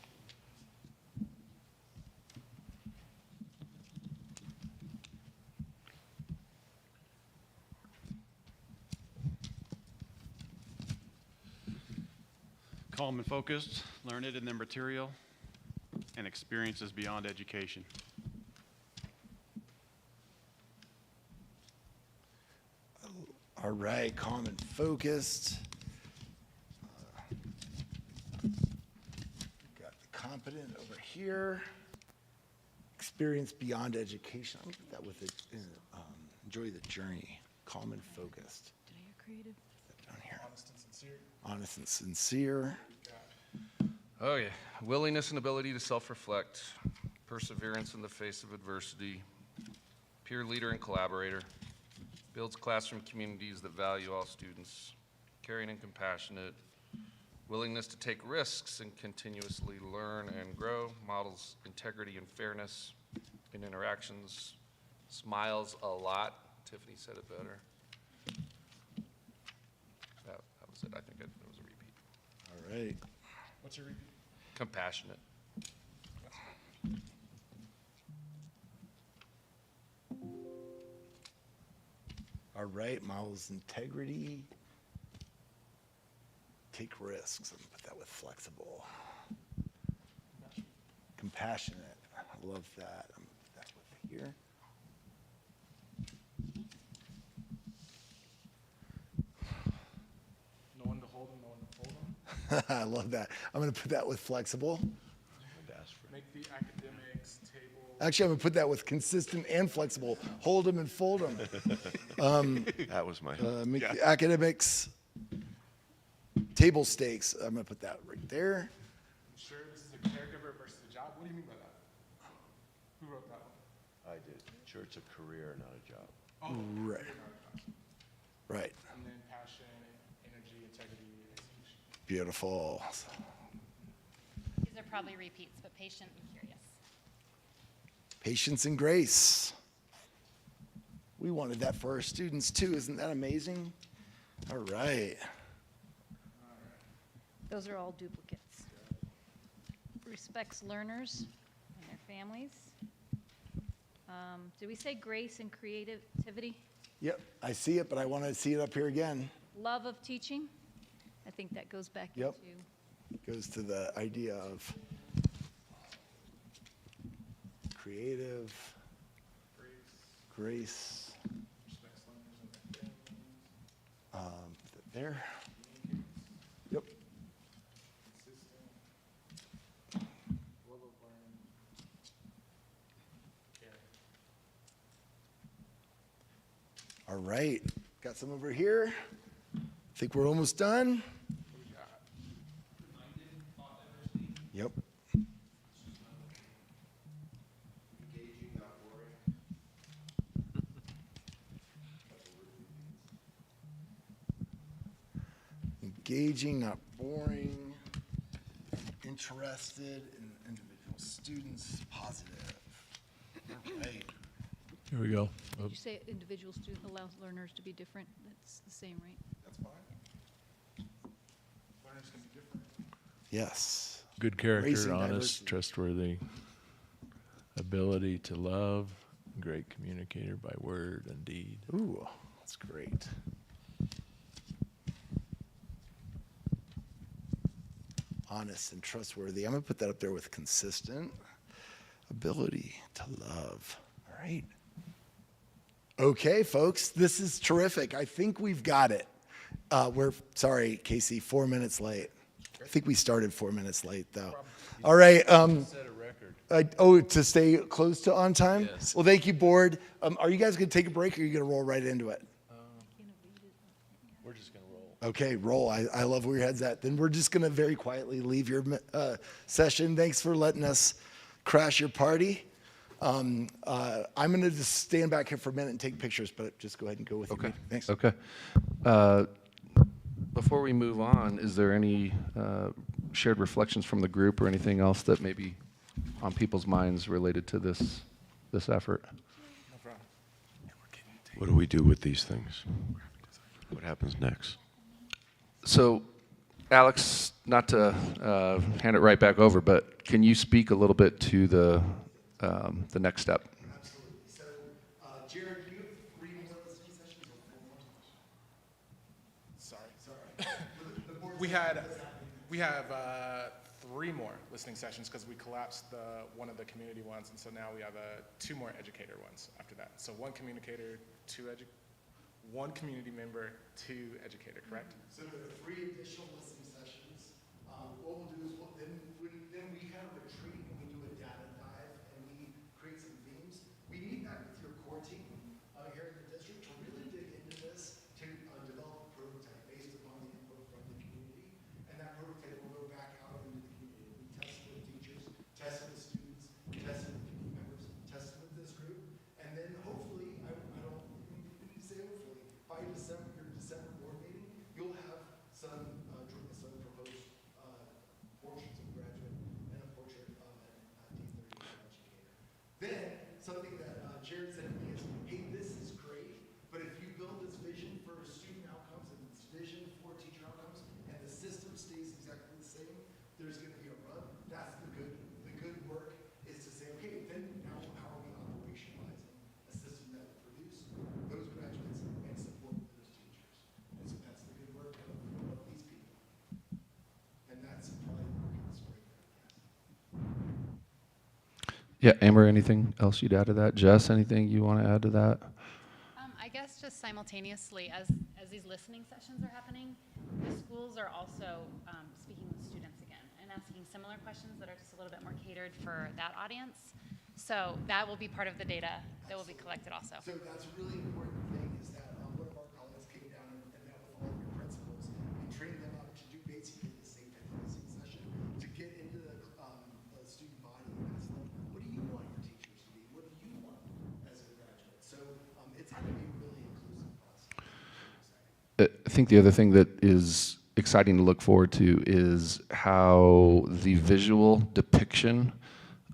Calm and focused, learn it in their material, and experiences beyond education. All right, calm and focused. Got the competent over here. Experience beyond education. I'm gonna put that with it. Enjoy the journey. Calm and focused. Did I hear creative? Down here. Honest and sincere. Honest and sincere. Oh, yeah. Willingness and ability to self-reflect, perseverance in the face of adversity, peer leader and collaborator, builds classroom communities that value all students, caring and compassionate, willingness to take risks and continuously learn and grow, models integrity and fairness in interactions, smiles a lot. Tiffany said it better. That was it. I think it was a repeat. All right. What's your repeat? Compassionate. All right, models integrity. Take risks. I'm gonna put that with flexible. Compassionate. I love that. I'm gonna put that with here. No one to hold them, no one to fold them. I love that. I'm gonna put that with flexible. Make the academics table. Actually, I'm gonna put that with consistent and flexible. Hold them and fold them. That was my. Make the academics table stakes. I'm gonna put that right there. I'm sure this is a caregiver versus a job. What do you mean by that? Who wrote that one? I did. Sure, it's a career, not a job. Oh, Right. career, not a job. Right. And then passion, energy, integrity, execution. Beautiful. These are probably repeats, but patient and curious. Patience and grace. We wanted that for our students too. Isn't that amazing? All right. Those are all duplicates. Respects learners and their families. Did we say grace and creativity? Yep, I see it, but I want to see it up here again. Love of teaching. I think that goes back Yep. into Goes to the idea of creative, grace. Respects learners and their families. There. Yep. Consistent. Love of learning. Caring. All right. Got some over here. Think we're almost done. What we got? Yep. Engaging, not boring. Engaging, not boring. Interested in individual students. Positive. All right. Here we go. Did you say individual student allows learners to be different? That's the same, right? That's fine. Learners can be different. Yes. Good character, Embracing honest, diversity. trustworthy, ability to love, great communicator by word and deed. Ooh, that's great. Honest and trustworthy. I'm going to put that up there with consistent. Ability to love. All right. Okay, folks, this is terrific. I think we've got it. We're, sorry, Casey, 4 minutes late. I think we started 4 minutes late, though. All right. Set a record. To stay close to on time? Yes. Well, thank you, board. Are you guys going to take a break, or are you going to roll right into it? We're just going to roll. Okay, roll. I love where your head's at. Then we're just going to very quietly leave your session. Thanks for letting us crash your party. I'm going to just stand back here for a minute and take pictures, but just go ahead and go with Okay. your meeting. Thanks. Okay. Before we move on, is there any shared reflections from the group or anything else that may be on people's minds related to this effort? What do we do with these things? What happens next? So, Alex, not to hand it right back over, but can you speak a little bit to the next step? Absolutely. So, Jared, do you have 3 more listening sessions or 4 more? Sorry. We have 3 more listening sessions because we collapsed one of the community ones, and so now we have 2 more educator ones after that. So 1 communicator, 1 community member, 2 educator, correct? So there are 3 additional listening sessions. What we'll do is then we kind of retreat and we do a data dive and we create some themes. We meet back with your core team here in the district to really dig into this, to develop a prototype based upon the input from the community. And that prototype will go back out into the community. We test it with teachers, test it with students, test it with community members, test it with this group. And then hopefully, I don't say hopefully, by your December board meeting, you'll have some proposed portions of graduate and a portrait of an D38 educator. Then, something that Jared said to me is, hey, this is great, but if you build this vision for student outcomes and this vision for teacher outcomes, and the system stays exactly the same, there's going to be a rub. That's the good work is to say, okay, then now how are we operationalizing a system that will produce those graduates and support those teachers? And so that's the good work of these people. And that's probably working this right there. Yeah, Amber, anything else you'd add to that? Jess, anything you want to add to that? I guess just simultaneously, as these listening sessions are happening, the schools are also speaking with students again and asking similar questions that are just a little bit more catered for that audience. So that will be part of the data that will be collected also. So that's a really important thing is that one of our colleagues came down and met with all of your principals and trained them up to do basically the same type of listening session to get into the student body and ask them, what do you want your teachers to be? What do you want as a graduate? So it's going to be a really inclusive process. I think the other thing that is exciting to look forward to is how the visual depiction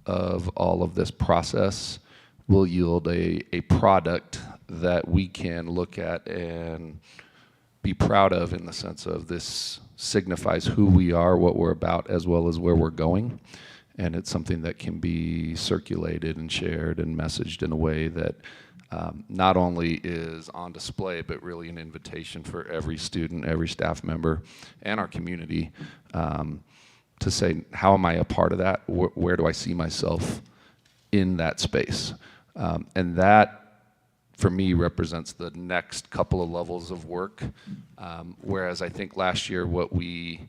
of all of this process will yield a product that we can look at and be proud of, in the sense of this signifies who we are, what we're about, as well as where we're going. And it's something that can be circulated and shared and messaged in a way that not only is on display, but really an invitation for every student, every staff member, and our community to say, how am I a part of that? Where do I see myself in that space? And that, for me, represents the next couple of levels of work. Whereas I think last year what we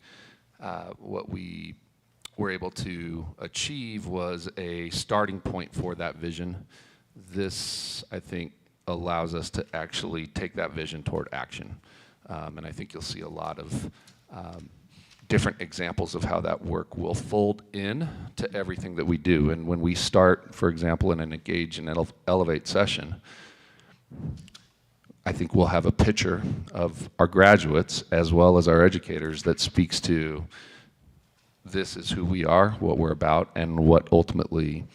were able to achieve was a starting point for that vision. This, I think, allows us to actually take that vision toward action. And I think you'll see a lot of different examples of how that work will fold in to everything that we do. And when we start, for example, in an engage and elevate session, I think we'll have a picture of our graduates as well as our educators that speaks to this is who we are, what we're about, and what ultimately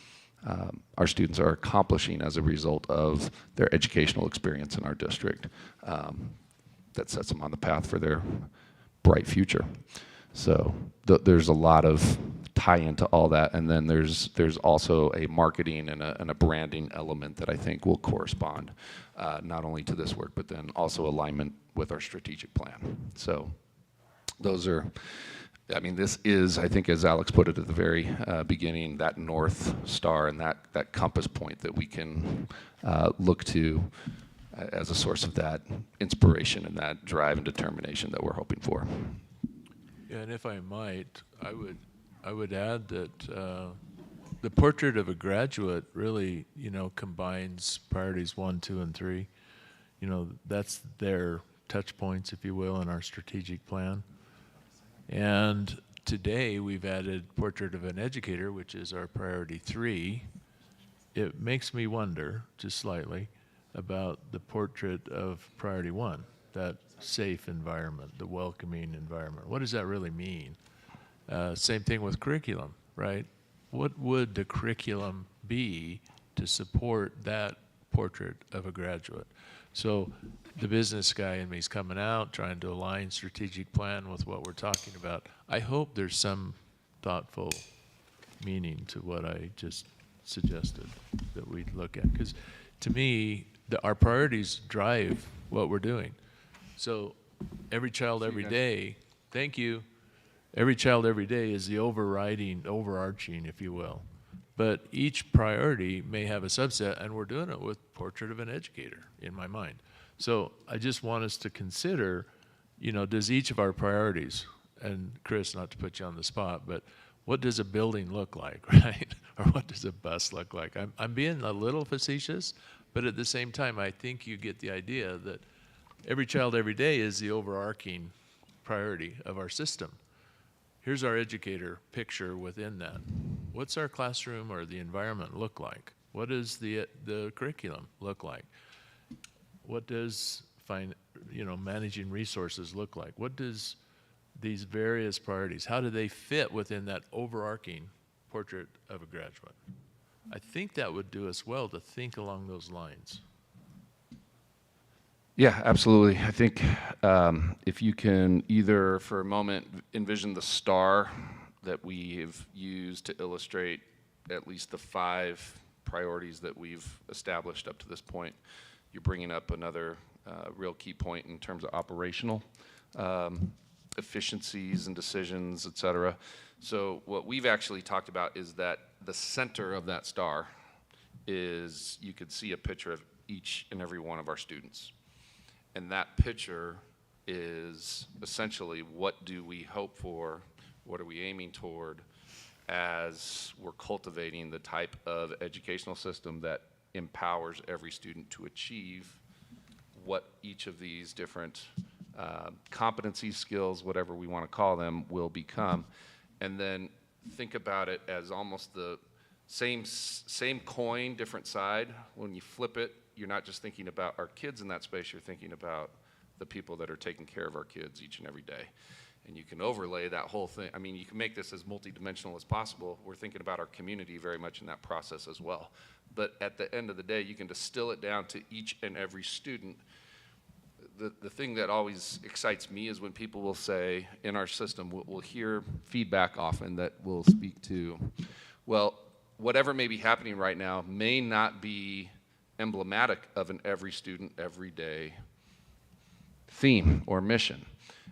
our students are accomplishing as a result of their educational experience in our district that sets them on the path for their bright future. So there's a lot of tie into all that, and then there's also a marketing and a branding element that I think will correspond not only to this work, but then also alignment with our strategic plan. So those are, I mean, this is, I think, as Alex put it at the very beginning, that North Star and that compass point that we can look to as a source of that inspiration and that drive and determination that we're hoping for. Yeah, and if I might, I would add that the portrait of a graduate really, combines priorities 1, 2, and 3. That's their touch points, if you will, in our strategic plan. And today we've added portrait of an educator, which is our priority 3. It makes me wonder, just slightly, about the portrait of priority 1, that safe environment, the welcoming environment. What does that really mean? Same thing with curriculum, right? What would the curriculum be to support that portrait of a graduate? So the business guy in me is coming out, trying to align strategic plan with what we're talking about. I hope there's some thoughtful meaning to what I just suggested that we look at. Because to me, our priorities drive what we're doing. So every child, every day, thank you. Every child, every day is the overarching, if you will. But each priority may have a subset, and we're doing it with portrait of an educator in my mind. So I just want us to consider, does each of our priorities, and Chris, not to put you on the spot, but what does a building look like, right? Or what does a bus look like? I'm being a little facetious, but at the same time, I think you get the idea that every child, every day is the overarching priority of our system. Here's our educator picture within that. What's our classroom or the environment look like? What does the curriculum look like? What does managing resources look like? What does these various priorities, how do they fit within that overarching portrait of a graduate? I think that would do us well to think along those lines. Yeah, absolutely. I think if you can either for a moment envision the star that we have used to illustrate at least the 5 priorities that we've established up to this point, you're bringing up another real key point in terms of operational efficiencies and decisions, et cetera. So what we've actually talked about is that the center of that star is, you could see a picture of each and every one of our students. And that picture is essentially, what do we hope for, what are we aiming toward as we're cultivating the type of educational system that empowers every student to achieve what each of these different competencies, skills, whatever we want to call them, will become. And then think about it as almost the same coin, different side. When you flip it, you're not just thinking about our kids in that space, you're thinking about the people that are taking care of our kids each and every day. And you can overlay that whole thing. I mean, you can make this as multidimensional as possible. We're thinking about our community very much in that process as well. But at the end of the day, you can distill it down to each and every student. The thing that always excites me is when people will say, in our system, we'll hear feedback often that will speak to, well, whatever may be happening right now may not be emblematic of an every student, every day theme or mission.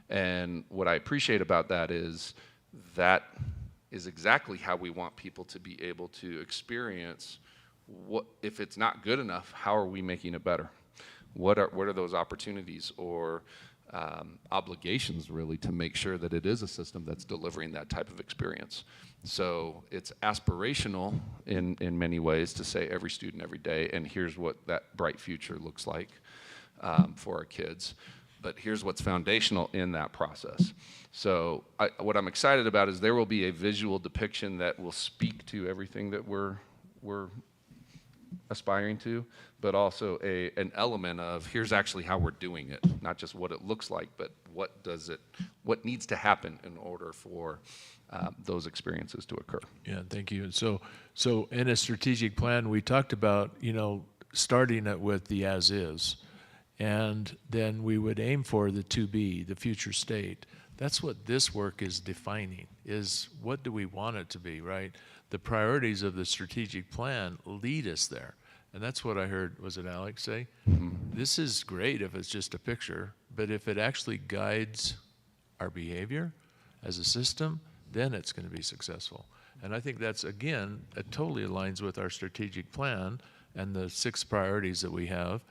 And what I appreciate about that is exactly how we want people to be able to experience what, if it's not good enough, how are we making it better? What are those opportunities or obligations really to make sure that it is a system that's delivering that type of experience? So it's aspirational in many ways to say every student every day, and here's what that bright future looks like for our kids. But here's what's foundational in that process. So what I'm excited about is there will be a visual depiction that will speak to everything that we're aspiring to, but also an element of here's actually how we're doing it, not just what it looks like, but what needs to happen in order for those experiences to occur. Yeah, thank you. So in a strategic plan, we talked about, starting it with the as is, and then we would aim for the to be, the future state. That's what this work is defining, is what do we want it to be, right? The priorities of the strategic plan lead us there. And that's what I heard, was it Alex say? This is great if it's just a picture, but if it actually guides our behavior as a system, then it's going to be successful. And I think that's, again, it totally aligns with our strategic plan and the 6 priorities that we have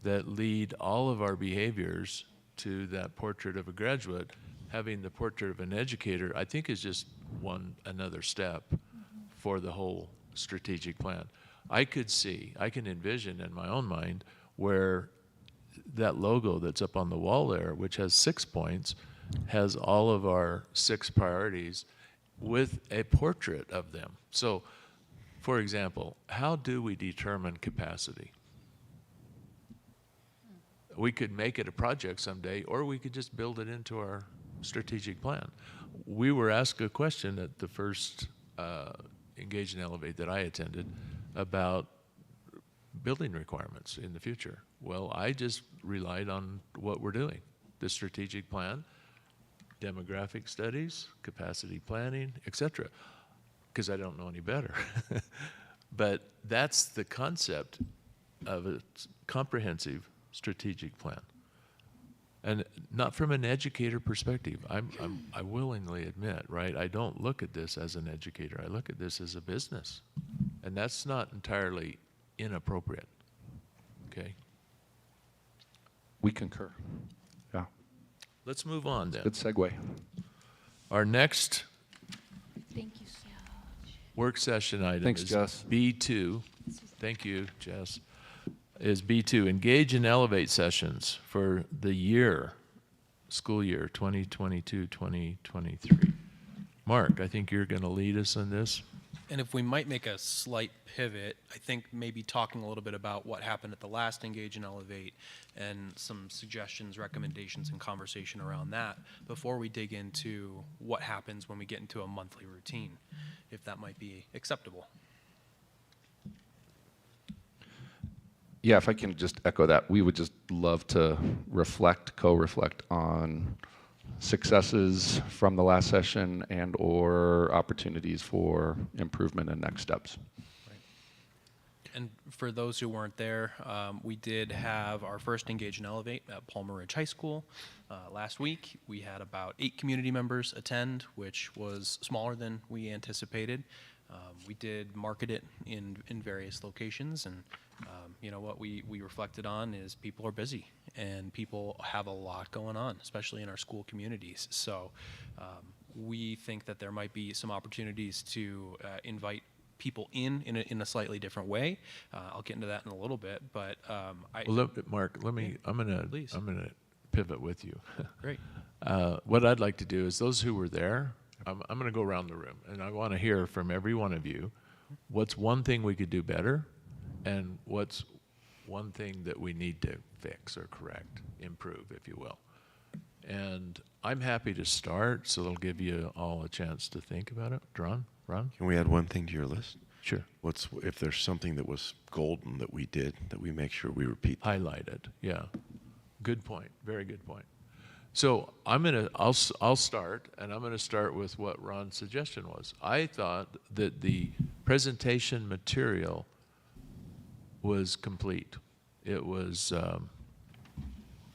that lead all of our behaviors to that portrait of a graduate. Having the portrait of an educator, I think, is just another step for the whole strategic plan. I can envision in my own mind where that logo that's up on the wall there, which has 6 points, has all of our 6 priorities with a portrait of them. So, for example, how do we determine capacity? We could make it a project someday, or we could just build it into our strategic plan. We were asked a question at the first Engage and Elevate that I attended about building requirements in the future. Well, I just relied on what we're doing, the strategic plan, demographic studies, capacity planning, etc., because I don't know any better. But that's the concept of a comprehensive strategic plan. And not from an educator perspective. I willingly admit, right, I don't look at this as an educator. I look at this as a business. And that's not entirely inappropriate, okay? We concur. Yeah. Let's move on then. Good segue. Our next Thank you so much. work session item Thanks, is Jess. B2. Thank you, Jess. Is B2, Engage and Elevate sessions for the school year 2022-2023. Mark, I think you're going to lead us on this. And if we might make a slight pivot, I think maybe talking a little bit about what happened at the last Engage and Elevate and some suggestions, recommendations, and conversation around that before we dig into what happens when we get into a monthly routine, if that might be acceptable. Yeah, if I can just echo that, we would just love to co-reflect on successes from the last session and or opportunities for improvement and next steps. And for those who weren't there, we did have our first Engage and Elevate at Palmer Ridge High School last week. We had about 8 community members attend, which was smaller than we anticipated. We did market it in various locations, and you know what we reflected on is people are busy and people have a lot going on, especially in our school communities. So we think that there might be some opportunities to invite people in a slightly different way. I'll get into that in a little bit, but Mark, I'm gonna pivot with you. Great. What I'd like to do is those who were there, I'm going to go around the room, and I want to hear from every one of you what's one thing we could do better, and what's one thing that we need to fix or correct, improve, if you will. And I'm happy to start, so it'll give you all a chance to think about it. Ron? Can we add one thing to your list? Sure. If there's something that was golden that we did, that we make sure we repeat? Highlight it, yeah. Good point, very good point. So I'll start, and I'm gonna start with what Ron's suggestion was. I thought that the presentation material was complete. It was,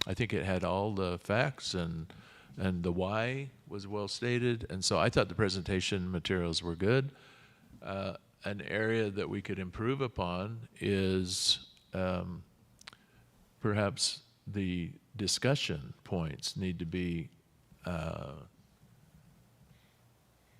I think it had all the facts and the why was well stated, and so I thought the presentation materials were good. An area that we could improve upon is perhaps the discussion points need to be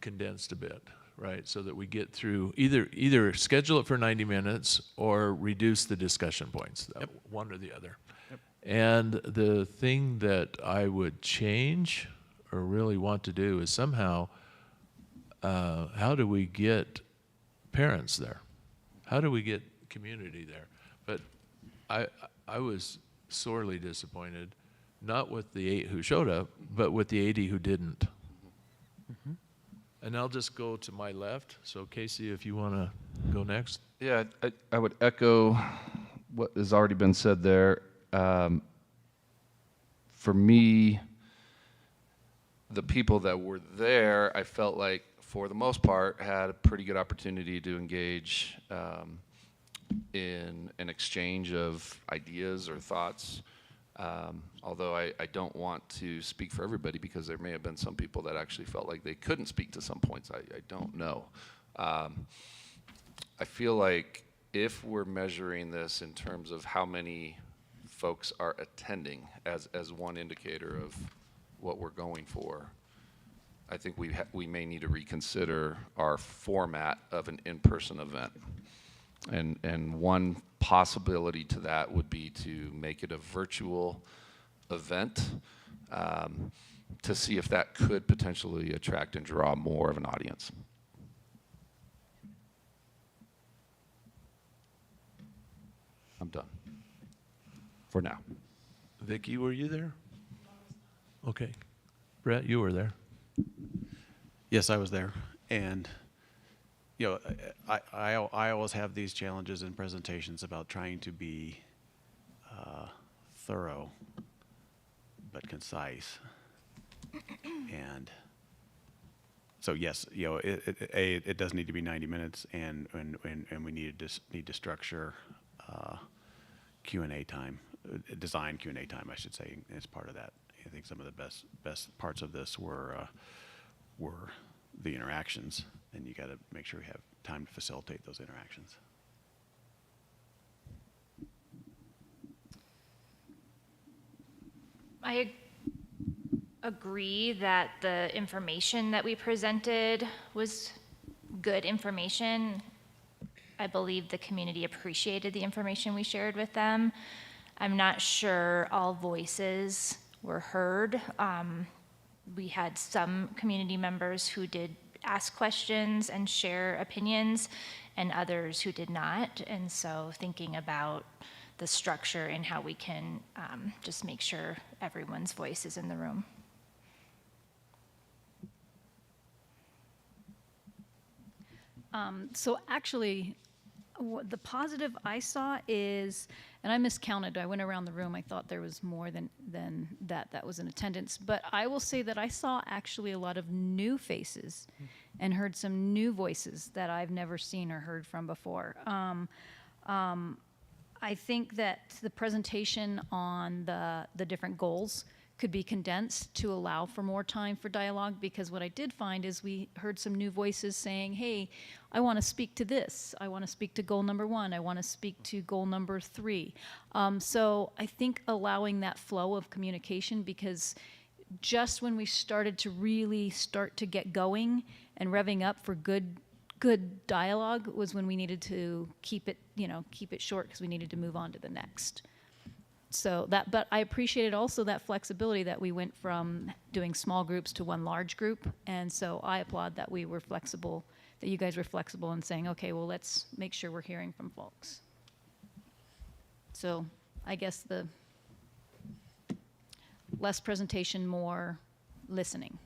condensed a bit, right? So that we get through, either schedule it for 90 minutes or reduce the discussion points, one or the other. Yep. And the thing that I would change or really want to do is somehow, how do we get parents there? How do we get community there? But I was sorely disappointed, not with the 8 who showed up, but with the 80 who didn't. Mm-hmm. And I'll just go to my left. So Casey, if you want to go next. Yeah, I would echo what has already been said there. For me, the people that were there, I felt like, for the most part, had a pretty good opportunity to engage in an exchange of ideas or thoughts. Although I don't want to speak for everybody, because there may have been some people that actually felt like they couldn't speak to some points. I don't know. I feel like if we're measuring this in terms of how many folks are attending as one indicator of what we're going for, I think we may need to reconsider our format of an in-person event. And one possibility to that would be to make it a virtual event, to see if that could potentially attract and draw more of an audience. I'm done for now. Vicki, were you there? Okay. Brett, you were there. Yes, I was there. And, you know, I always have these challenges in presentations about trying to be thorough but concise. And so, yes, you know, it does need to be 90 minutes, and we need to structure Q&A time, design Q&A time, I should say, as part of that. I think some of the best parts of this were the interactions, and you got to make sure you have time to facilitate those interactions. I agree that the information that we presented was good information. I believe the community appreciated the information we shared with them. I'm not sure all voices were heard. We had some community members who did ask questions and share opinions, and others who did not. And so thinking about the structure and how we can just make sure everyone's voice is in the room. So actually, the positive I saw is, and I miscounted, I went around the room, I thought there was more than that was in attendance, but I will say that I saw actually a lot of new faces and heard some new voices that I've never seen or heard from before. I think that the presentation on the different goals could be condensed to allow for more time for dialogue, because what I did find is we heard some new voices saying, hey, I want to speak to this. I want to speak to goal number 1. I want to speak to goal number 3. So I think allowing that flow of communication, because just when we started to really start to get going and revving up for good dialogue was when we needed to keep it short, because we needed to move on to the next. So but I appreciated also that flexibility that we went from doing small groups to one large group. And so I applaud that we were flexible, that you guys were flexible in saying, okay, well, let's make sure we're hearing from folks. So I guess the less presentation, more listening.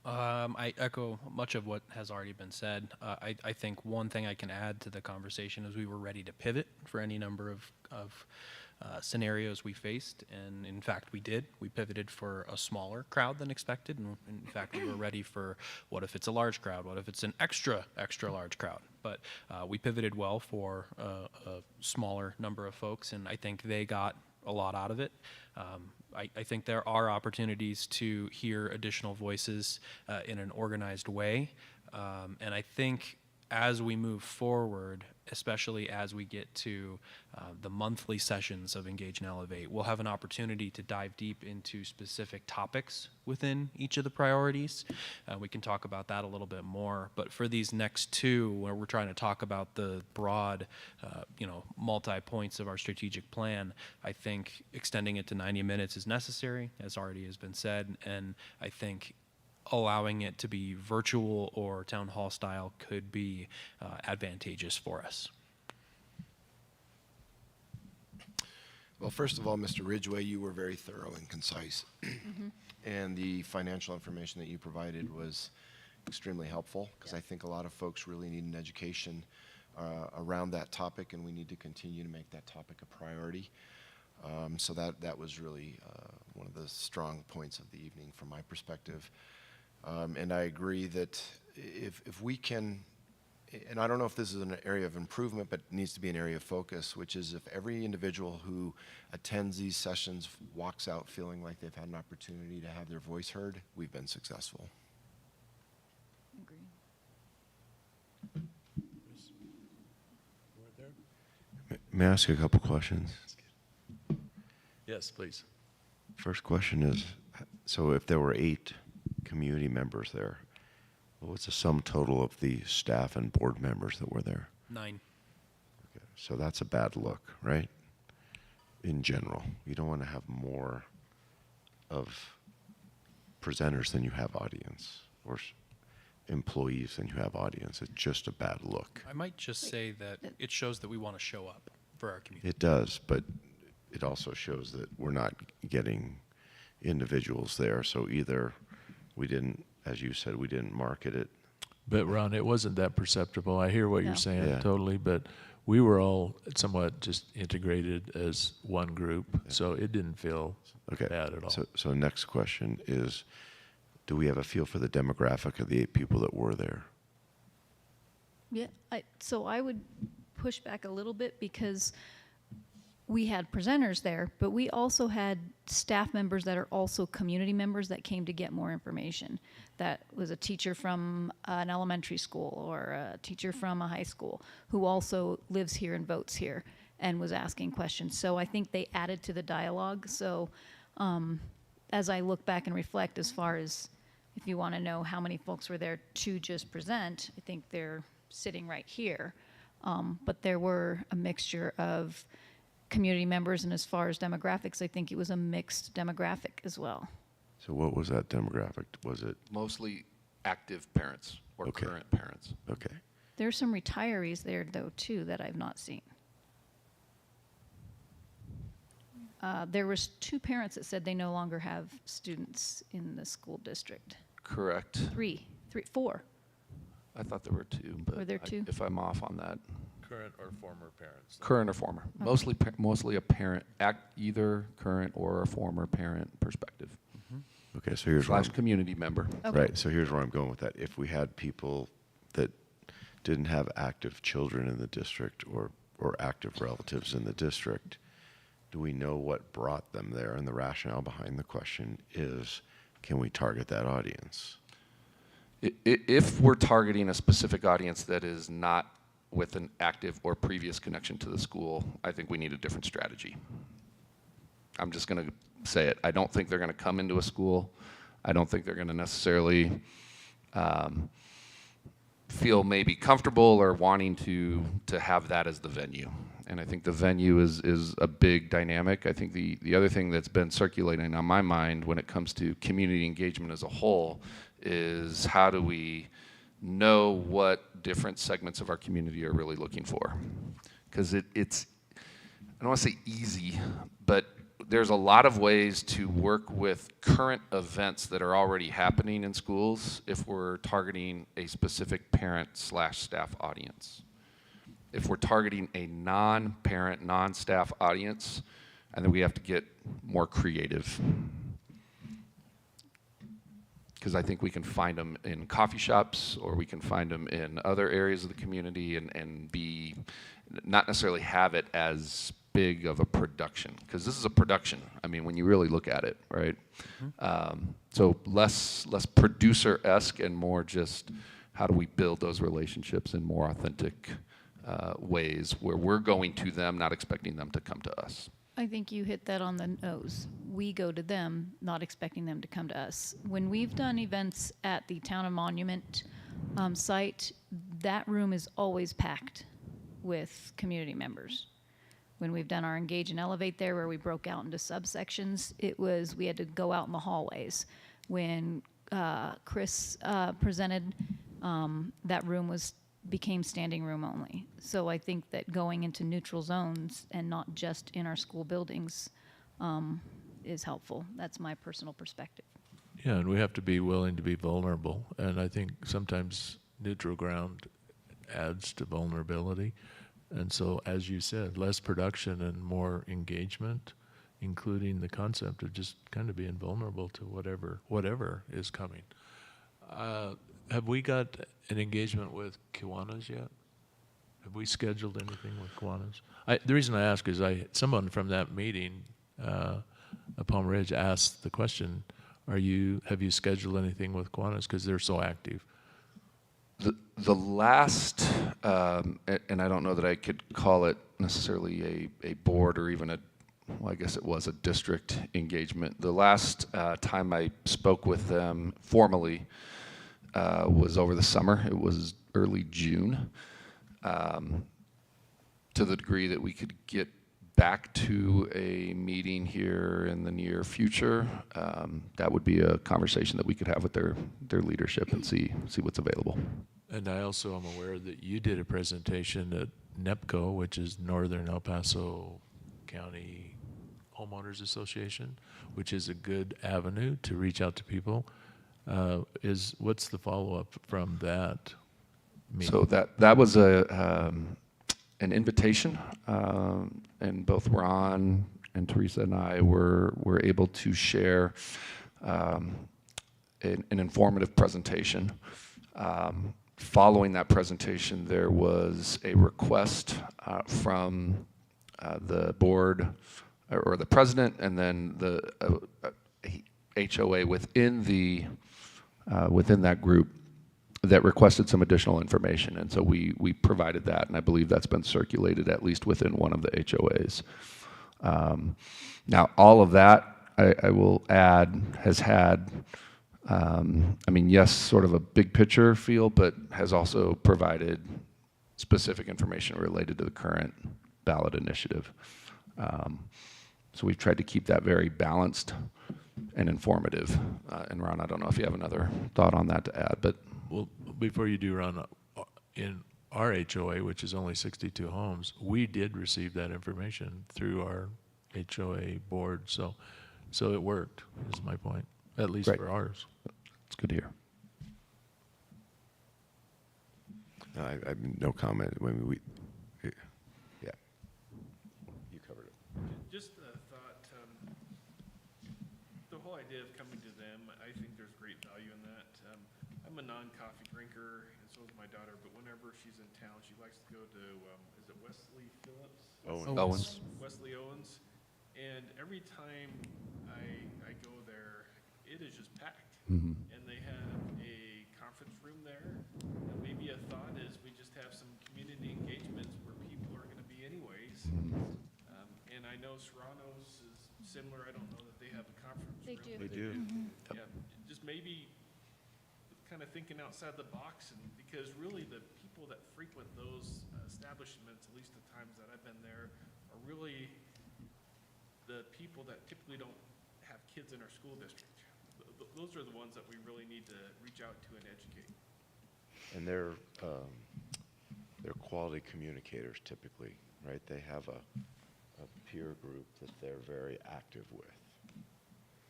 I echo much of what has already been said. I think one thing I can add to the conversation is we were ready to pivot for any number of scenarios we faced, and in fact we did. We pivoted for a smaller crowd than expected, and in fact we were ready for what if it's a large crowd, what if it's an extra large crowd. But we pivoted well for a smaller number of folks, and I think they got a lot out of it. I think there are opportunities to hear additional voices in an organized way. And I think as we move forward, especially as we get to the monthly sessions of Engage and Elevate, we'll have an opportunity to dive deep into specific topics within each of the priorities. We can talk about that a little bit more. But for these next two, where we're trying to talk about the broad, multi-points of our strategic plan, I think extending it to 90 minutes is necessary, as already has been said. And I think allowing it to be virtual or town hall style could be advantageous for us. Well, first of all, Mr. Ridgway, you were very thorough and concise. And the financial information that you provided was extremely helpful, because I think a lot of folks really need an education around that topic, and we need to continue to make that topic a priority. So that was really one of the strong points of the evening from my perspective. And I agree that if we can, and I don't know if this is an area of improvement, but it needs to be an area of focus, which is if every individual who attends these sessions walks out feeling like they've had an opportunity to have their voice heard, we've been successful. May I ask you a couple questions? Yes, please. First question is, so if there were 8 community members there, what's the sum total of the staff and board members that were there? 9. Okay, so that's a bad look, right? In general, you don't want to have more of presenters than you have audience, or employees than you have audience. It's just a bad look. I might just say that it shows that we want to show up for our community. It does, but it also shows that we're not getting individuals there. So either we didn't, as you said, we didn't market it. But Ron, it wasn't that perceptible. I hear what No. you're saying Yeah. totally, but we were all somewhat just integrated as one group, so it didn't feel Okay. bad at all. So next question is, do we have a feel for the demographic of the 8 people that were there? Yeah, so I would push back a little bit because we had presenters there, but we also had staff members that are also community members that came to get more information. That was a teacher from an elementary school or a teacher from a high school who also lives here and votes here and was asking questions. So I think they added to the dialogue. So as I look back and reflect, as far as if you want to know how many folks were there to just present, I think they're sitting right here. But there were a mixture of community members, and as far as demographics, I think it was a mixed demographic as well. So what was that demographic? Was it? Mostly active parents or Okay. current parents. Okay. There's some retirees there, though, too, that I've not seen. There was 2 parents that said they no longer have students in the school district. Correct. 4. I thought there were 2, but Were there 2? if I'm off on that. Current or former parents? Current or former. Mostly a parent, either current or a former parent perspective. Okay, so here's where / community member. Okay. Right, so here's where I'm going with that. If we had people that didn't have active children in the district or active relatives in the district, do we know what brought them there? And the rationale behind the question is, can we target that audience? If we're targeting a specific audience that is not with an active or previous connection to the school, I think we need a different strategy. I'm just going to say it. I don't think they're going to come into a school. I don't think they're going to necessarily feel maybe comfortable or wanting to have that as the venue. And I think the venue is a big dynamic. I think the other thing that's been circulating on my mind when it comes to community engagement as a whole is how do we know what different segments of our community are really looking for? Because it's, I don't want to say easy, but there's a lot of ways to work with current events that are already happening in schools if we're targeting a specific parent/staff audience. If we're targeting a non-parent, non-staff audience, I think we have to get more creative. Because I think we can find them in coffee shops, or we can find them in other areas of the community and be, not necessarily have it as big of a production, because this is a production. I mean, when you really look at it, right? So less producer-esque and more just how do we build those relationships in more authentic ways where we're going to them, not expecting them to come to us. I think you hit that on the nose. We go to them, not expecting them to come to us. When we've done events at the Town of Monument site, that room is always packed with community members. When we've done our Engage and Elevate there, where we broke out into subsections, we had to go out in the hallways. When Chris presented, that room became standing room only. So I think that going into neutral zones and not just in our school buildings is helpful. That's my personal perspective. Yeah, and we have to be willing to be vulnerable. And I think sometimes neutral ground adds to vulnerability. And so, as you said, less production and more engagement. including the concept of just kind of being vulnerable to whatever is coming. Have we got an engagement with Kiwanis yet? Have we scheduled anything with Kiwanis? The reason I ask is someone from that meeting at Palm Ridge asked the question, have you scheduled anything with Kiwanis because they're so active? The last, and I don't know that I could call it necessarily a board or even I guess it was a district engagement. The last time I spoke with them formally was over the summer. It was early June. To the degree that we could get back to a meeting here in the near future, that would be a conversation that we could have with their leadership and see what's available. And I also am aware that you did a presentation at NEPCO, which is Northern El Paso County Homeowners Association, which is a good avenue to reach out to people. What's the follow-up from that meeting? So that was an invitation, and both Ron and Teresa and I were able to share an informative presentation. Following that presentation, there was a request from the board or the president, and then the HOA within that group that requested some additional information, and so we provided that, and I believe that's been circulated at least within one of the HOAs. Now, all of that, I will add, has had, yes, sort of a big picture feel, but has also provided specific information related to the current ballot initiative. So we've tried to keep that very balanced and informative. And Ron, I don't know if you have another thought on that to add, but. Well, before you do, Ron, in our HOA, which is only 62 homes, we did receive that information through our HOA board, so it worked, is my point, at least Right. for ours. It's good to hear. No, I have no comment. Yeah. You covered it. Just a thought, the whole idea of coming to them, I think there's great value in that. I'm a non-coffee drinker, and so is my daughter, but whenever she's in town, she likes to go to, is it Wesley Phillips? Owens. Wesley Owens. And every time I go there, it is just packed. Mm-hmm. And they have a conference room there. And maybe a thought is we just have some community engagements where people are going to be anyways. And I know Serrano's is similar. I don't know that they have a conference room. They do. Yeah, just maybe kind of thinking outside the box, and because really the people that frequent those establishments, at least the times that I've been there, are really the people that typically don't have kids in our school district. Those are the ones that we really need to reach out to and educate. And they're quality communicators typically, right? They have a peer group that they're very active with.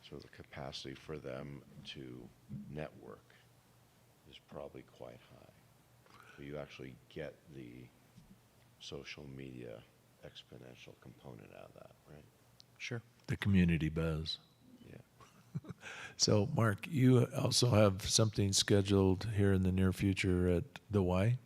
So the capacity for them to network is probably quite high. So you actually get the social media exponential component out of that, right? Sure. The community buzz. Yeah. So, Mark, you also have something scheduled here in the near future at the Y?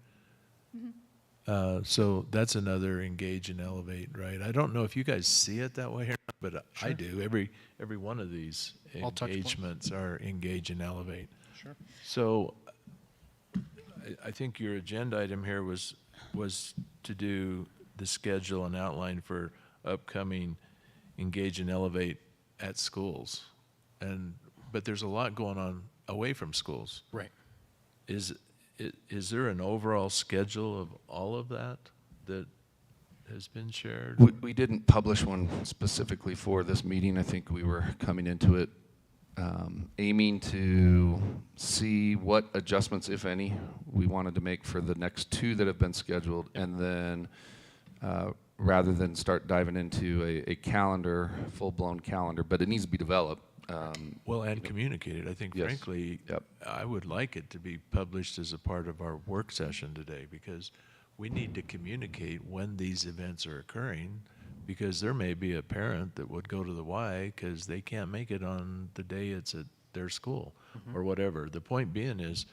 So that's another engage and elevate, right? I don't know if you guys see it that way or not, but I do. Every one of these All touch points. engagements are engage and elevate. Sure. So I think your agenda item here was to do the schedule and outline for upcoming engage and elevate at schools. But there's a lot going on away from schools. Right. Is there an overall schedule of all of that has been shared? We didn't publish one specifically for this meeting. I think we were coming into it aiming to see what adjustments, if any, we wanted to make for the next two that have been scheduled, and then rather than start diving into a calendar, full-blown calendar, but it needs to be developed. Well, and communicated. I think, Yes. frankly, Yep. I would like it to be published as a part of our work session today, because we need to communicate when these events are occurring, because there may be a parent that would go to the Y because they can't make it on the day it's at their school or whatever. The point being is,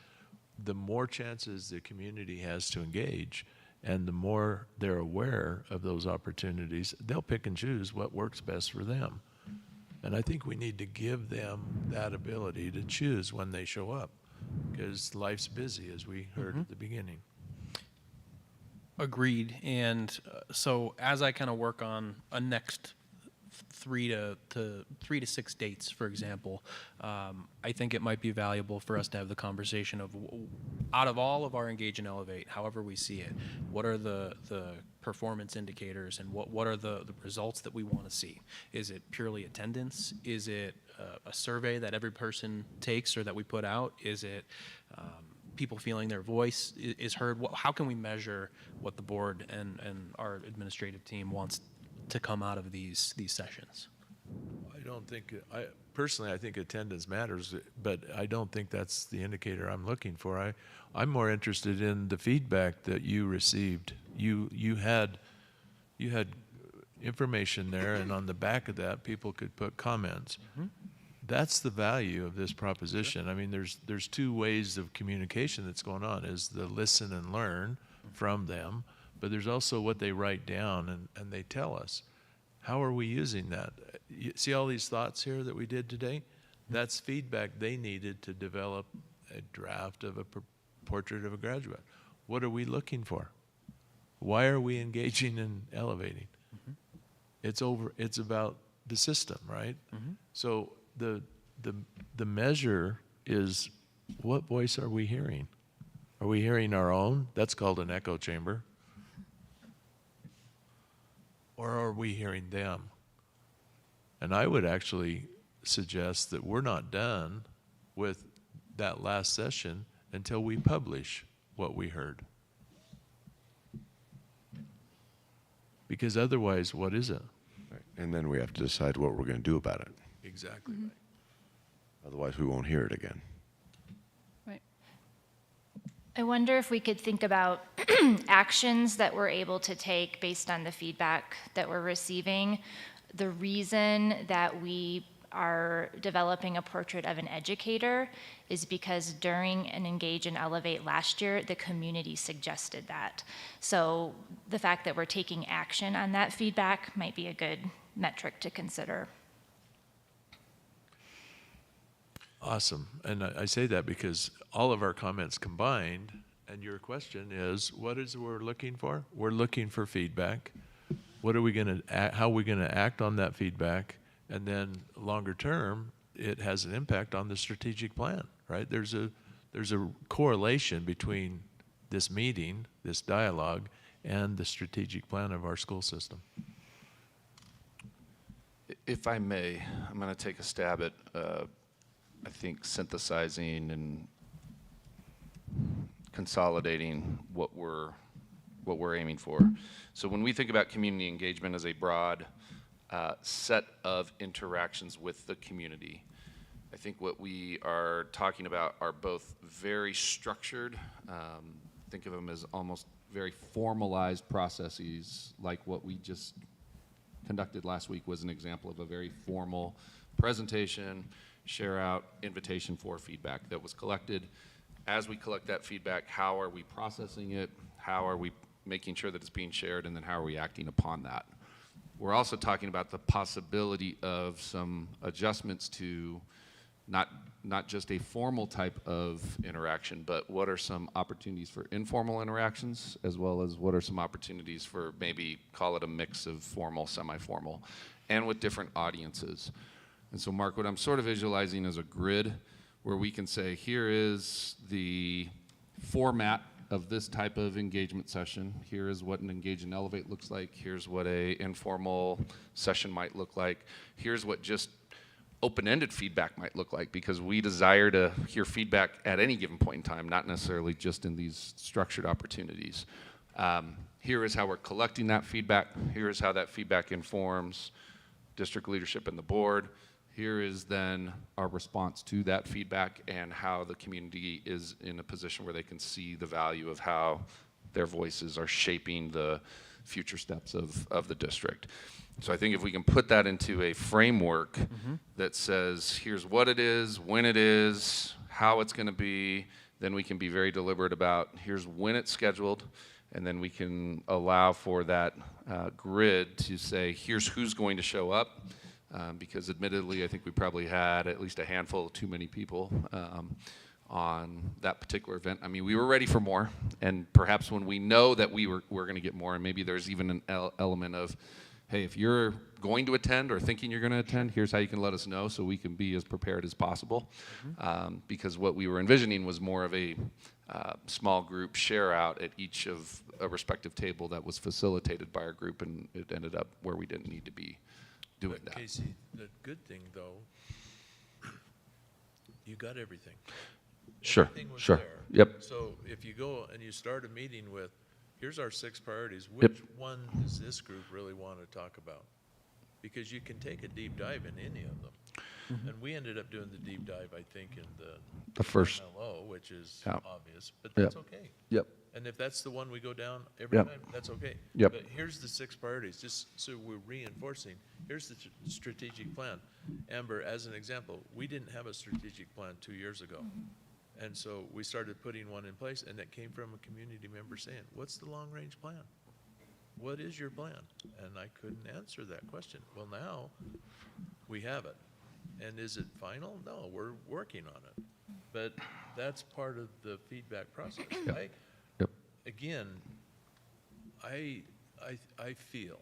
the more chances the community has to engage and the more they're aware of those opportunities, they'll pick and choose what works best for them. And I think we need to give them that ability to choose when they show up, because life's busy, as we heard at the beginning. Agreed. And so as I kind of work on a next 3 to 6 dates, for example, I think it might be valuable for us to have the conversation of, out of all of our Engage and Elevate, however we see it, what are the performance indicators and what are the results that we want to see? Is it purely attendance? Is it a survey that every person takes or that we put out? Is it people feeling their voice is heard? How can we measure what the board and our administrative team wants to come out of these sessions? I don't think, personally, I think attendance matters, but I don't think that's the indicator I'm looking for. I'm more interested in the feedback that you received. You had information there, and on the back of that, people could put comments. That's the value of this proposition. I mean, there's two ways of communication that's going on, is the listen and learn from them, but there's also what they write down and they tell us. How are we using that? You see all these thoughts here that we did today? That's feedback they needed to develop a draft of a portrait of a graduate. What are we looking for? Why are we engaging and elevating? It's about the system, right? So the measure is, what voice are we hearing? Are we hearing our own? That's called an echo chamber. Or are we hearing them? And I would actually suggest that we're not done with that last session until we publish what we heard. Because otherwise, what is it? Right. And then we have to decide what we're going to do about it. Exactly right. Otherwise, we won't hear it again. I wonder if we could think about actions that we're able to take based on the feedback that we're receiving. The reason that we are developing a portrait of an educator is because during an Engage and Elevate last year, the community suggested that. So the fact that we're taking action on that feedback might be a good metric to consider. Awesome. And I say that because all of our comments combined, and your question is, what is it we're looking for? We're looking for feedback. What are we going to, how are we going to act on that feedback? And then longer term, it has an impact on the strategic plan, right? There's a correlation between this meeting, this dialogue, and the strategic plan of our school system. If I may, I'm going to take a stab at I think synthesizing and consolidating what we're aiming for. So when we think about community engagement as a broad set of interactions with the community, I think what we are talking about are both very structured, think of them as almost very formalized processes, like what we just conducted last week was an example of a very formal presentation, share out, invitation for feedback that was collected. As we collect that feedback, how are we processing it? How are we making sure that it's being shared? And then how are we acting upon that? We're also talking about the possibility of some adjustments to not just a formal type of interaction, but what are some opportunities for informal interactions, as well as what are some opportunities for maybe call it a mix of formal, semi-formal, and with different audiences. And so, Mark, what I'm sort of visualizing is a grid where we can say, here is the format of this type of engagement session. Here is what an Engage and Elevate looks like. Here's what a informal session might look like. Here's what just open-ended feedback might look like, because we desire to hear feedback at any given point in time, not necessarily just in these structured opportunities. Here is how we're collecting that feedback. Here is how that feedback informs district leadership and the board. Here is then our response to that feedback and how the community is in a position where they can see the value of how their voices are shaping the future steps of the district. So I think if we can put that into a framework that says, here's what it is, when it is, how it's going to be, then we can be very deliberate about here's when it's scheduled, and then we can allow for that grid to say, here's who's going to show up, because admittedly, I think we probably had at least a handful of too many people on that particular event. I mean, we were ready for more, and perhaps when we know that we're going to get more, and maybe there's even an element of, hey, if you're going to attend or thinking you're going to attend, here's how you can let us know so we can be as prepared as possible. Because what we were envisioning was more of a small group share out at each of a respective table that was facilitated by our group, and it ended up where we didn't need to be doing But that. Casey, the good thing though, you got everything. Sure, Everything was sure. there. Yep. So if you go and you start a meeting with, here's our 6 priorities, Yep. which one does this group really want to talk about? Because you can take a deep dive in any of them. And we ended up doing the deep dive, I think, in The first- MLO, which is Yeah. obvious, but Yep. that's okay. Yep. And if that's the one we go down every Yep. time, that's okay. Yep. But here's the 6 priorities, just so we're reinforcing. Here's the strategic plan. Amber, as an example, we didn't have a strategic plan 2 years ago. And so we started putting one in place, and that came from a community member saying, what's the long-range plan? What is your plan? And I couldn't answer that question. Well, now we have it. And is it final? No, we're working on it. But that's part of the feedback process. Yep. Again, I feel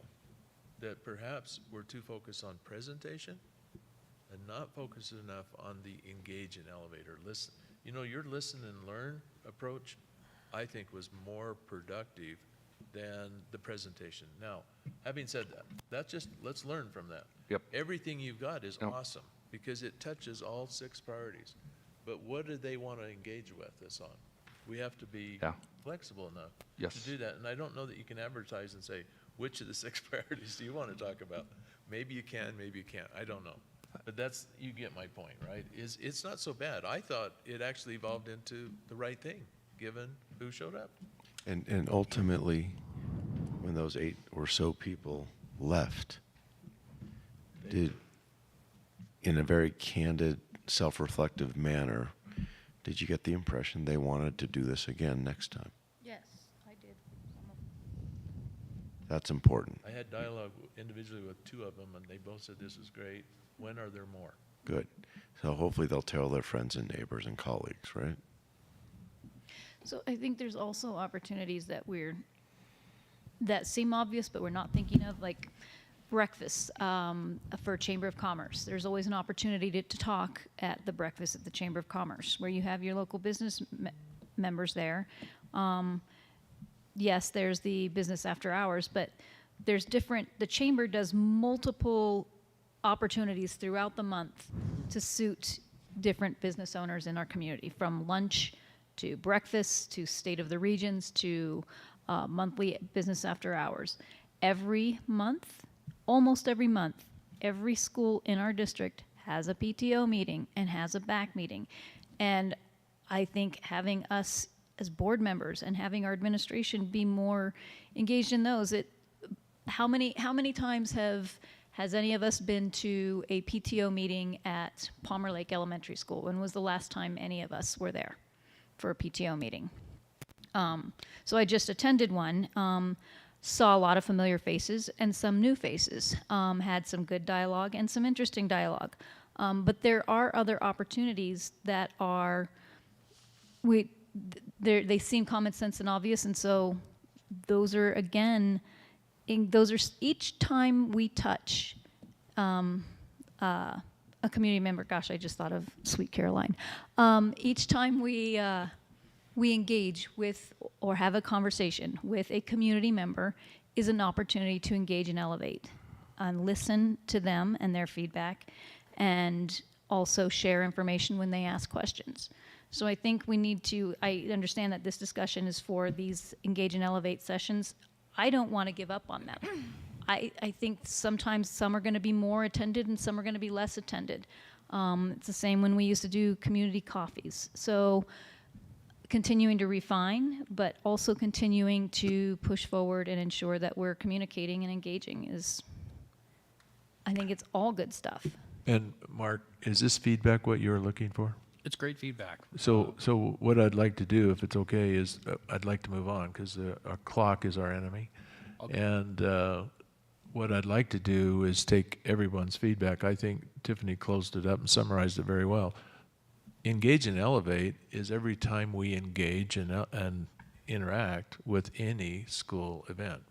that perhaps we're too focused on presentation and not focused enough on the engage and elevator. Listen, you know, your listen and learn approach, I think, was more productive than the presentation. Now, having said that, that's just, let's learn from that. Yep. Everything you've got is Yep. awesome because it touches all 6 priorities. But what do they want to engage with us on? We have to be Yeah. flexible enough Yes. to do that. And I don't know that you can advertise and say, which of the 6 priorities do you want to talk about? Maybe you can, maybe you can't. I don't know. But that's, you get my point, right? It's not so bad. I thought it actually evolved into the right thing, given who showed up. And ultimately, when those 8 or so people left, in a very candid, self-reflective manner, did you get the impression they wanted to do this again next time? Yes, I did. That's important. I had dialogue individually with 2 of them, and they both said this is great. When are there more? Good. So hopefully they'll tell their friends and neighbors and colleagues, right? So I think there's also opportunities that seem obvious, but we're not thinking of, like breakfast for Chamber of Commerce. There's always an opportunity to talk at the breakfast at the Chamber of Commerce, where you have your local business members there. Yes, there's the business after hours, but there's the Chamber does multiple opportunities throughout the month to suit different business owners in our community, from lunch to breakfast to State of the Regions to monthly business after hours. Every month, almost every month, every school in our district has a PTO meeting and has a back meeting. And I think having us as board members and having our administration be more engaged in those, how many times has any of us been to a PTO meeting at Palmer Lake Elementary School? When was the last time any of us were there for a PTO meeting? So I just attended one, saw a lot of familiar faces and some new faces, had some good dialogue and some interesting dialogue. But there are other opportunities that are, they seem common sense and obvious, and so those are, again, each time we touch a community member, gosh, I just thought of Sweet Caroline. Each time we engage with or have a conversation with a community member is an opportunity to engage and elevate and listen to them and their feedback, and also share information when they ask questions. So I think we need to, I understand that this discussion is for these engage and elevate sessions. I don't want to give up on them. I think sometimes some are going to be more attended and some are going to be less attended. It's the same when we used to do community coffees. So continuing to refine, but also continuing to push forward and ensure that we're communicating and engaging is, I think it's all good stuff. And Mark, is this feedback what you were looking for? It's great feedback. So what I'd like to do, if it's okay, is I'd like to move on because our clock is our enemy. Okay. And what I'd like to do is take everyone's feedback. I think Tiffany closed it up and summarized it very well. Engage and elevate is every time we engage and interact with any school event.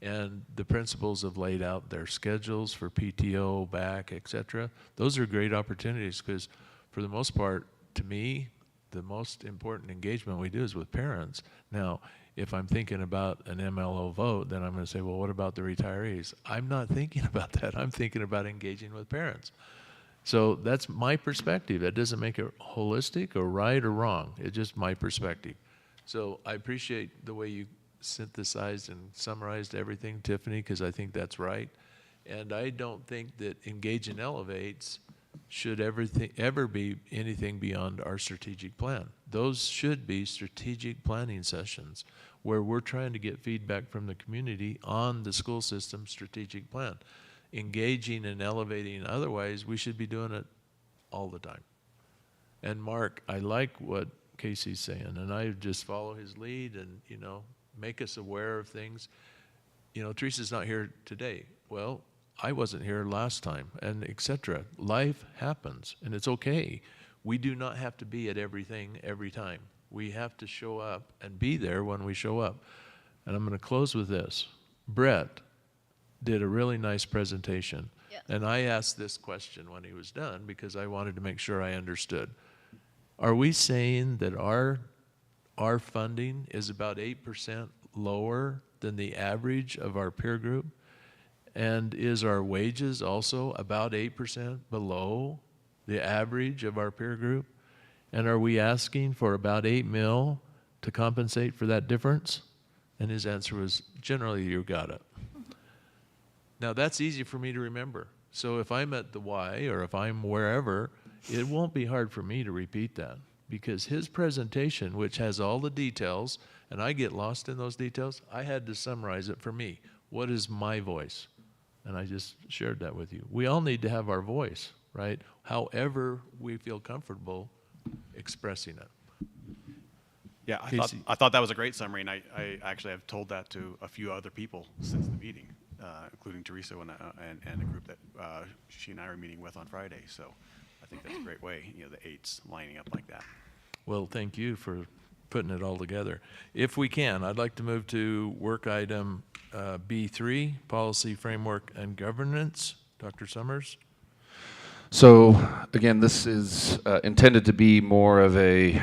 And the principals have laid out their schedules for PTO, back, etc. Those are great opportunities because for the most part, to me, the most important engagement we do is with parents. Now, if I'm thinking about an MLO vote, then I'm going to say, well, what about the retirees? I'm not thinking about that. I'm thinking about engaging with parents. So that's my perspective. That doesn't make it holistic or right or wrong. It's just my perspective. So I appreciate the way you synthesized and summarized everything, Tiffany, because I think that's right. And I don't think that engage and elevates should ever be anything beyond our strategic plan. Those should be strategic planning sessions where we're trying to get feedback from the community on the school system strategic plan. Engaging and elevating otherwise, we should be doing it all the time. And Mark, I like what Casey's saying, and I just follow his lead and, you know, make us aware of things. You know, Teresa's not here today. Well, I wasn't here last time, and etc. Life happens, and it's okay. We do not have to be at everything every time. We have to show up and be there when we show up. And I'm going to close with this. Brett did a really nice presentation, and I asked this question when he was done because I wanted to make sure I understood. Are we saying that our funding is about 8% lower than the average of our peer group? And is our wages also about 8% below the average of our peer group? And are we asking for about 8 mil to compensate for that difference? And his answer was, generally, you got it. Now, that's easy for me to remember. So if I'm at the Y or if I'm wherever, it won't be hard for me to repeat that because his presentation, which has all the details, and I get lost in those details, I had to summarize it for me. What is my voice? And I just shared that with you. We all need to have our voice, right? However we feel comfortable expressing it. Yeah, Casey. I thought that was a great summary, and I actually have told that to a few other people since the meeting, including Teresa and a group that she and I were meeting with on Friday. So I think that's a great way, you know, the 8s lining up like that. Well, thank you for putting it all together. If we can, I'd like to move to work item B3, Policy, Framework, and Governance. Dr. Summers? So again, this is intended to be more of a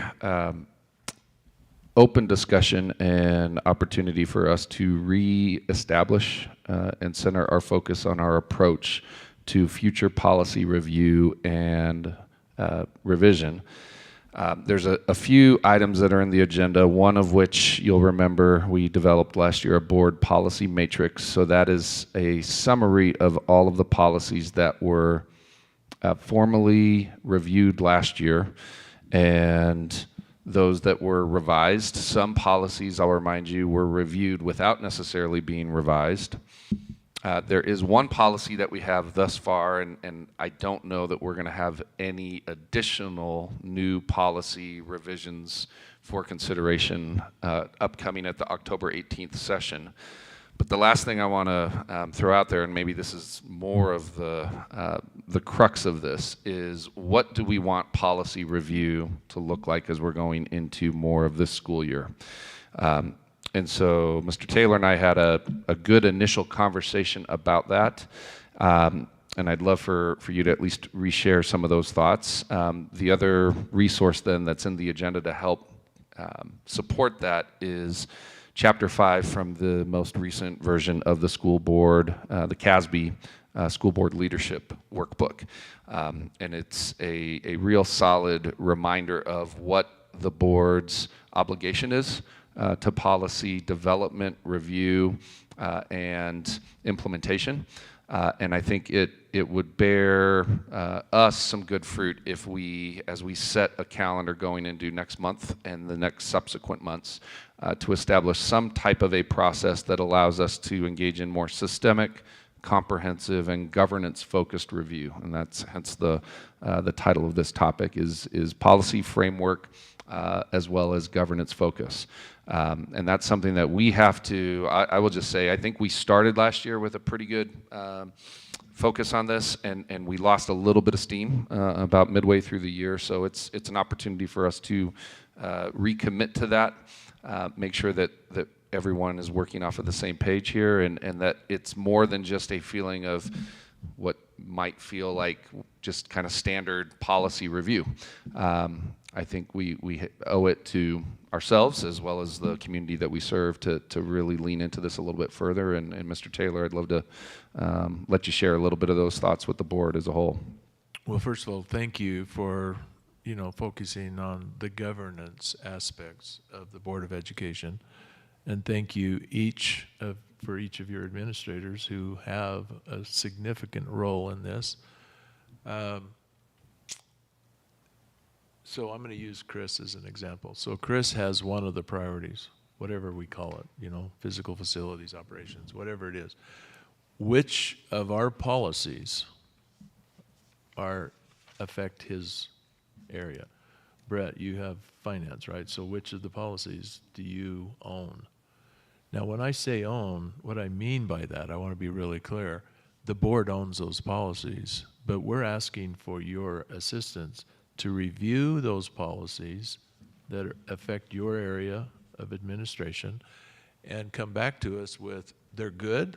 open discussion and opportunity for us to re-establish and center our focus on our approach to future policy review and revision. There's a few items that are in the agenda, one of which you'll remember we developed last year, a board policy matrix. So that is a summary of all of the policies that were formally reviewed last year and those that were revised. Some policies, I'll remind you, were reviewed without necessarily being revised. There is one policy that we have thus far, and I don't know that we're going to have any additional new policy revisions for consideration upcoming at the October 18th session. But the last thing I want to throw out there, and maybe this is more of the crux of this, is what do we want policy review to look like as we're going into more of this school year? And so Mr. Taylor and I had a good initial conversation about that. And I'd love for you to at least reshare some of those thoughts. The other resource then that's in the agenda to help support that is Chapter 5 from the most recent version of the school board, the CASB School Board Leadership Workbook. And it's a real solid reminder of what the board's obligation is to policy development, review, and implementation. And I think it would bear us some good fruit if we, as we set a calendar going into next month and the next subsequent months, to establish some type of a process that allows us to engage in more systemic, comprehensive, and governance-focused review. And that's hence the title of this topic is policy framework as well as governance focus. And that's something that we have to, I will just say, I think we started last year with a pretty good focus on this, and we lost a little bit of steam about midway through the year. So it's an opportunity for us to recommit to that, make sure that everyone is working off of the same page here, and that it's more than just a feeling of what might feel like just kind of standard policy review. I think we owe it to ourselves as well as the community that we serve to really lean into this a little bit further. And Mr. Taylor, I'd love to let you share a little bit of those thoughts with the board as a whole. Well, first of all, thank you for, focusing on the governance aspects of the Board of Education. And thank you for each of your administrators who have a significant role in this. So I'm going to use Chris as an example. So Chris has one of the priorities, whatever we call it, physical facilities, operations, whatever it is. Which of our policies affect his area? Brett, you have finance, right? So which of the policies do you own? Now, when I say own, what I mean by that, I want to be really clear. The board owns those policies, but we're asking for your assistance to review those policies that affect your area of administration and come back to us with they're good,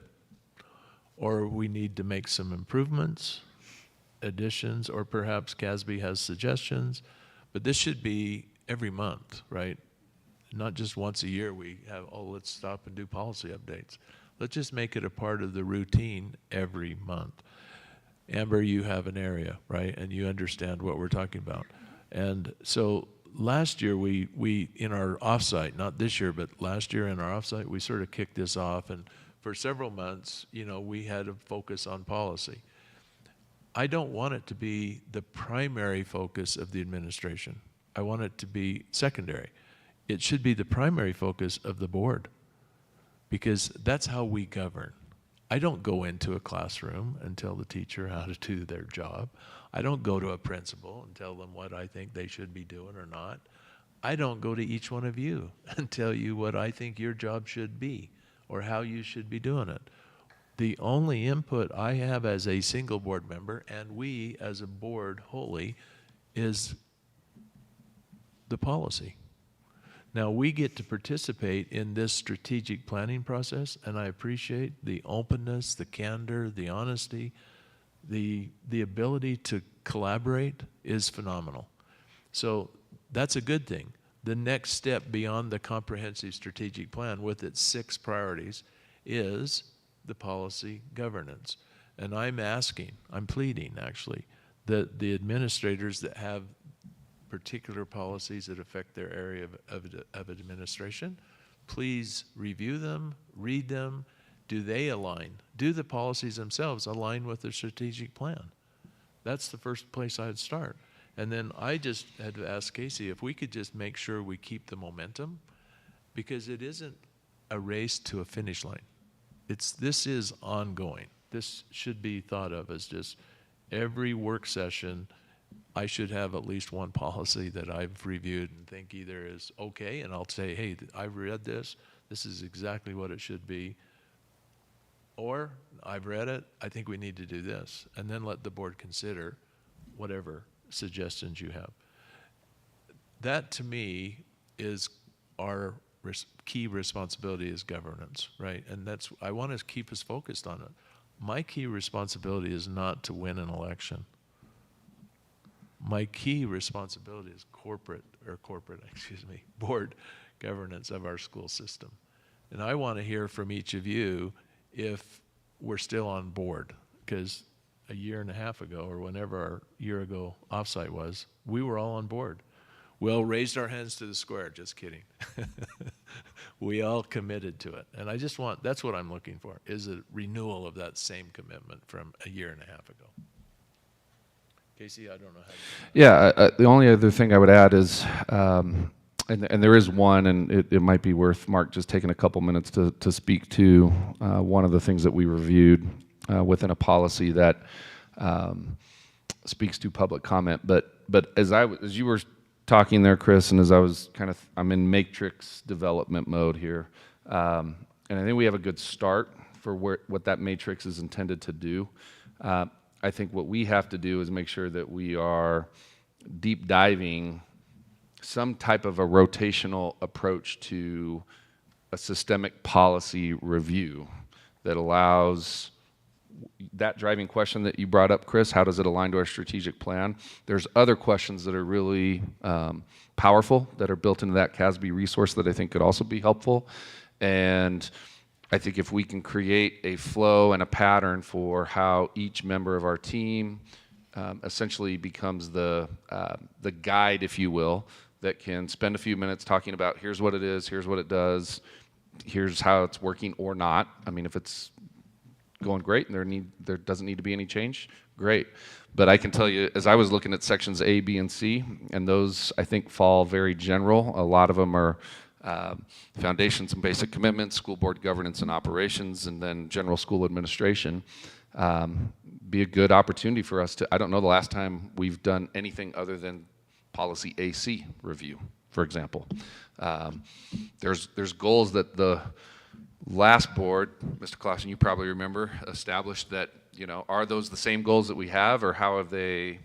or we need to make some improvements, additions, or perhaps CASB has suggestions. But this should be every month, right? Not just once a year we have, let's stop and do policy updates. Let's just make it a part of the routine every month. Amber, you have an area, right? And you understand what we're talking about. And so last year we in our offsite, not this year, but last year in our offsite, we sort of kicked this off. And for several months, we had a focus on policy. I don't want it to be the primary focus of the administration. I want it to be secondary. It should be the primary focus of the board, because that's how we govern. I don't go into a classroom and tell the teacher how to do their job. I don't go to a principal and tell them what I think they should be doing or not. I don't go to each one of you and tell you what I think your job should be or how you should be doing it. The only input I have as a single board member, and we as a board wholly, is the policy. Now, we get to participate in this strategic planning process, and I appreciate the openness, the candor, the honesty, the ability to collaborate is phenomenal. So that's a good thing. The next step beyond the comprehensive strategic plan with its 6 priorities is the policy governance. And I'm pleading actually, that the administrators that have particular policies that affect their area of administration, please review them, read them. Do they align? Do the policies themselves align with the strategic plan? That's the first place I'd start. And then I just had to ask Casey if we could just make sure we keep the momentum, because it isn't a race to a finish line. This is ongoing. This should be thought of as just every work session, I should have at least one policy that I've reviewed and think either is okay, and I'll say, hey, I've read this. This is exactly what it should be. Or I've read it. I think we need to do this. And then let the board consider whatever suggestions you have. That, to me, is our key responsibility as governance, right? And I want to keep us focused on it. My key responsibility is not to win an election. My key responsibility is board governance of our school system. And I want to hear from each of you if we're still on board, because a year and a half ago, or whenever our year ago offsite was, we were all on board. We all raised our hands to the square, just kidding. we all committed to it. And I just want, that's what I'm looking for, is a renewal of that same commitment from a year and a half ago. Casey, I don't know how you. Yeah, the only other thing I would add is, and there is one, and it might be worth Mark just taking a couple minutes to speak to one of the things that we reviewed within a policy that speaks to public comment. But as you were talking there, Chris, and as I was I'm in matrix development mode here, and I think we have a good start for what that matrix is intended to do. I think what we have to do is make sure that we are deep diving some type of a rotational approach to a systemic policy review that allows that driving question that you brought up, Chris, how does it align to our strategic plan? There's other questions that are really powerful that are built into that CASB resource that I think could also be helpful. And I think if we can create a flow and a pattern for how each member of our team essentially becomes the guide, if you will, that can spend a few minutes talking about here's what it is, here's what it does, here's how it's working or not. I mean, if it's going great and there doesn't need to be any change, great. But I can tell you, as I was looking at sections A, B, and C, and those I think fall very general. A lot of them are foundations and basic commitments, school board governance and operations, and then general school administration. Be a good opportunity for us to, I don't know the last time we've done anything other than policy AC review, for example. There's goals that the last board, Mr. Clausen, you probably remember, established that, are those the same goals that we have, or how have they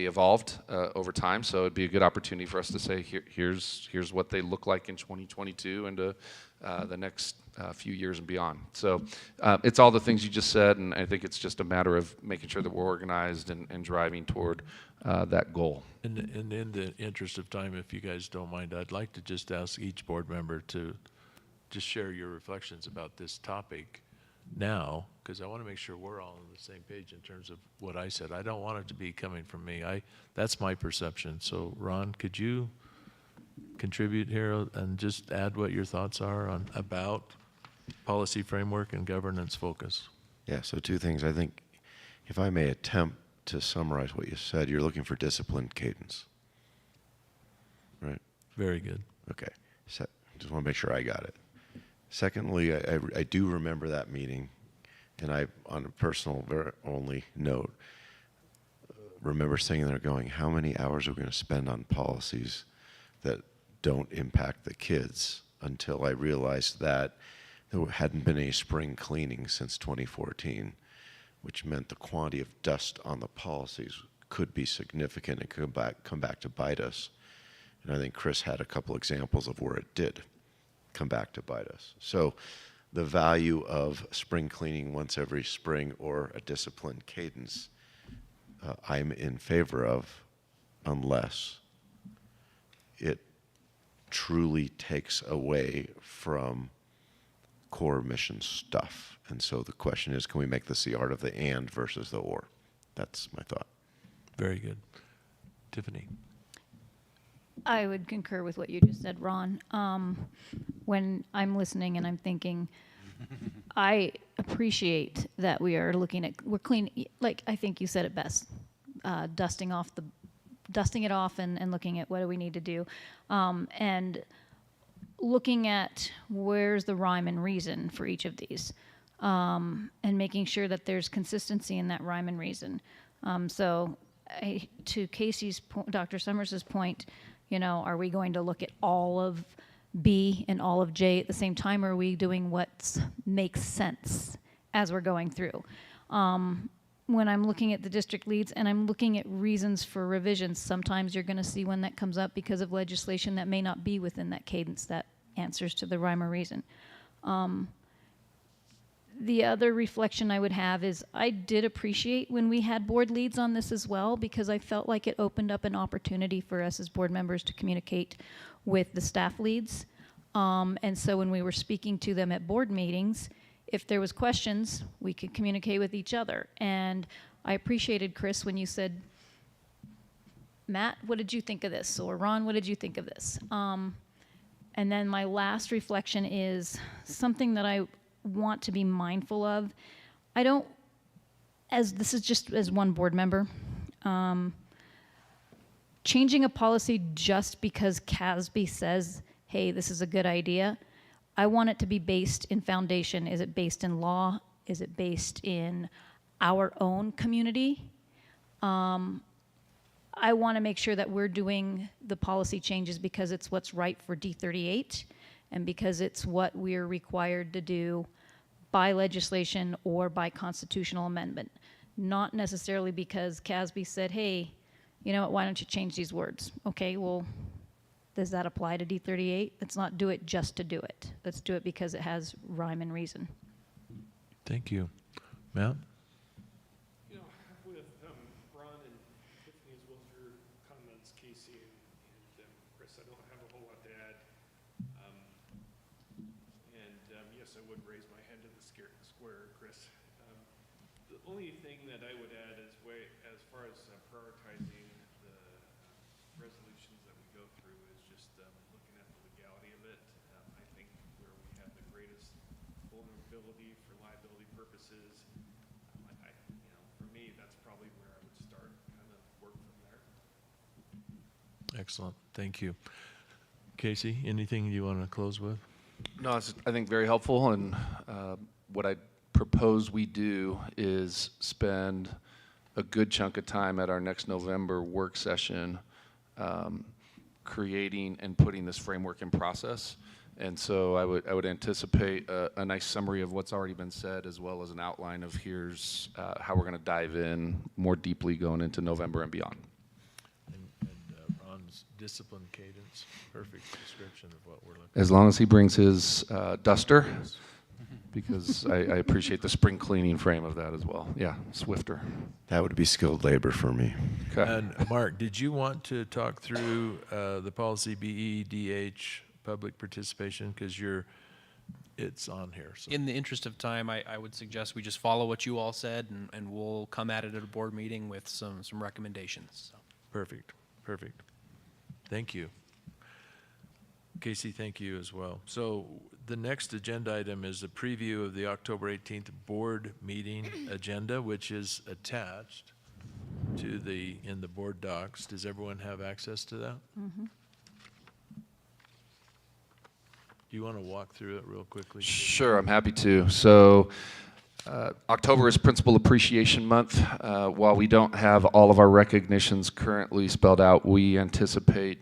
evolved over time? So it'd be a good opportunity for us to say, here's what they look like in 2022 and the next few years and beyond. So it's all the things you just said, and I think it's just a matter of making sure that we're organized and driving toward that goal. And in the interest of time, if you guys don't mind, I'd like to just ask each board member to just share your reflections about this topic now, because I want to make sure we're all on the same page in terms of what I said. I don't want it to be coming from me. That's my perception. So Ron, could you contribute here and just add what your thoughts are about policy framework and governance focus? Yeah, so two things. I think if I may attempt to summarize what you said, you're looking for disciplined cadence, right? Very good. Okay, so just want to make sure I got it. Secondly, I do remember that meeting, and I, on a personal only note, remember sitting there going, how many hours are we going to spend on policies that don't impact the kids, until I realized that there hadn't been any spring cleaning since 2014, which meant the quantity of dust on the policies could be significant and could come back to bite us. And I think Chris had a couple examples of where it did come back to bite us. So the value of spring cleaning once every spring or a disciplined cadence, I'm in favor of, unless it truly takes away from core mission stuff. And so the question is, can we make this the art of the and versus the or? That's my thought. Very good. Tiffany? I would concur with what you just said, Ron. When I'm listening and I'm thinking, I appreciate that we're clean, like I think you said it best, dusting it off and looking at what do we need to do, and looking at where's the rhyme and reason for each of these, and making sure that there's consistency in that rhyme and reason. So to Casey's point, Dr. Summers's point, are we going to look at all of B and all of J at the same time, or are we doing what makes sense as we're going through? When I'm looking at the district leads and I'm looking at reasons for revisions, sometimes you're going to see one that comes up because of legislation that may not be within that cadence that answers to the rhyme or reason. The other reflection I would have is I did appreciate when we had board leads on this as well, because I felt like it opened up an opportunity for us as board members to communicate with the staff leads. And so when we were speaking to them at board meetings, if there was questions, we could communicate with each other. And I appreciated, Chris, when you said, Matt, what did you think of this? Or Ron, what did you think of this? And then my last reflection is something that I want to be mindful of. I don't, as this is just as one board member, changing a policy just because CASB says, hey, this is a good idea. I want it to be based in foundation. Is it based in law? Is it based in our own community? I want to make sure that we're doing the policy changes because it's what's right for D38 and because it's what we're required to do by legislation or by constitutional amendment. Not necessarily because CASB said, hey, you know what, why don't you change these words? Okay, well, does that apply to D38? Let's not do it just to do it. Let's do it because it has rhyme and reason. Thank you. Matt? You know, with Ron and Tiffany, as well as your comments, Casey and Chris, I don't have a whole lot to add. Yes, I would raise my hand to the square, Chris. The only thing that I would add is as far as prioritizing the resolutions that we go through is just looking at the legality of it. I think where we have the greatest vulnerability for liability purposes, for me, that's probably where I would start, kind of work from there. Excellent. Thank you. Casey, anything you want to close with? No, it's, I think, very helpful, and what I propose we do is spend a good chunk of time at our next November work session creating and putting this framework in process. And so I would anticipate a nice summary of what's already been said, as well as an outline of here's how we're going to dive in more deeply going into November and beyond. And Ron's disciplined cadence, perfect description of what we're looking As long as he brings his duster, because I appreciate the spring cleaning frame of that as well. Yeah, swifter. That would be skilled labor for me. Okay. And Mark, did you want to talk through the policy BEDH public participation? Because it's on here. So. In the interest of time, I would suggest we just follow what you all said, and we'll come at it at a board meeting with some recommendations. So. Perfect. Perfect. Thank you. Casey, thank you as well. So the next agenda item is a preview of the October 18th board meeting agenda, which is attached to in the board docs. Does everyone have access to that? Mm-hmm. Do you want to walk through it real quickly? Sure, I'm happy to. So October is Principal Appreciation Month. While we don't have all of our recognitions currently spelled out, we anticipate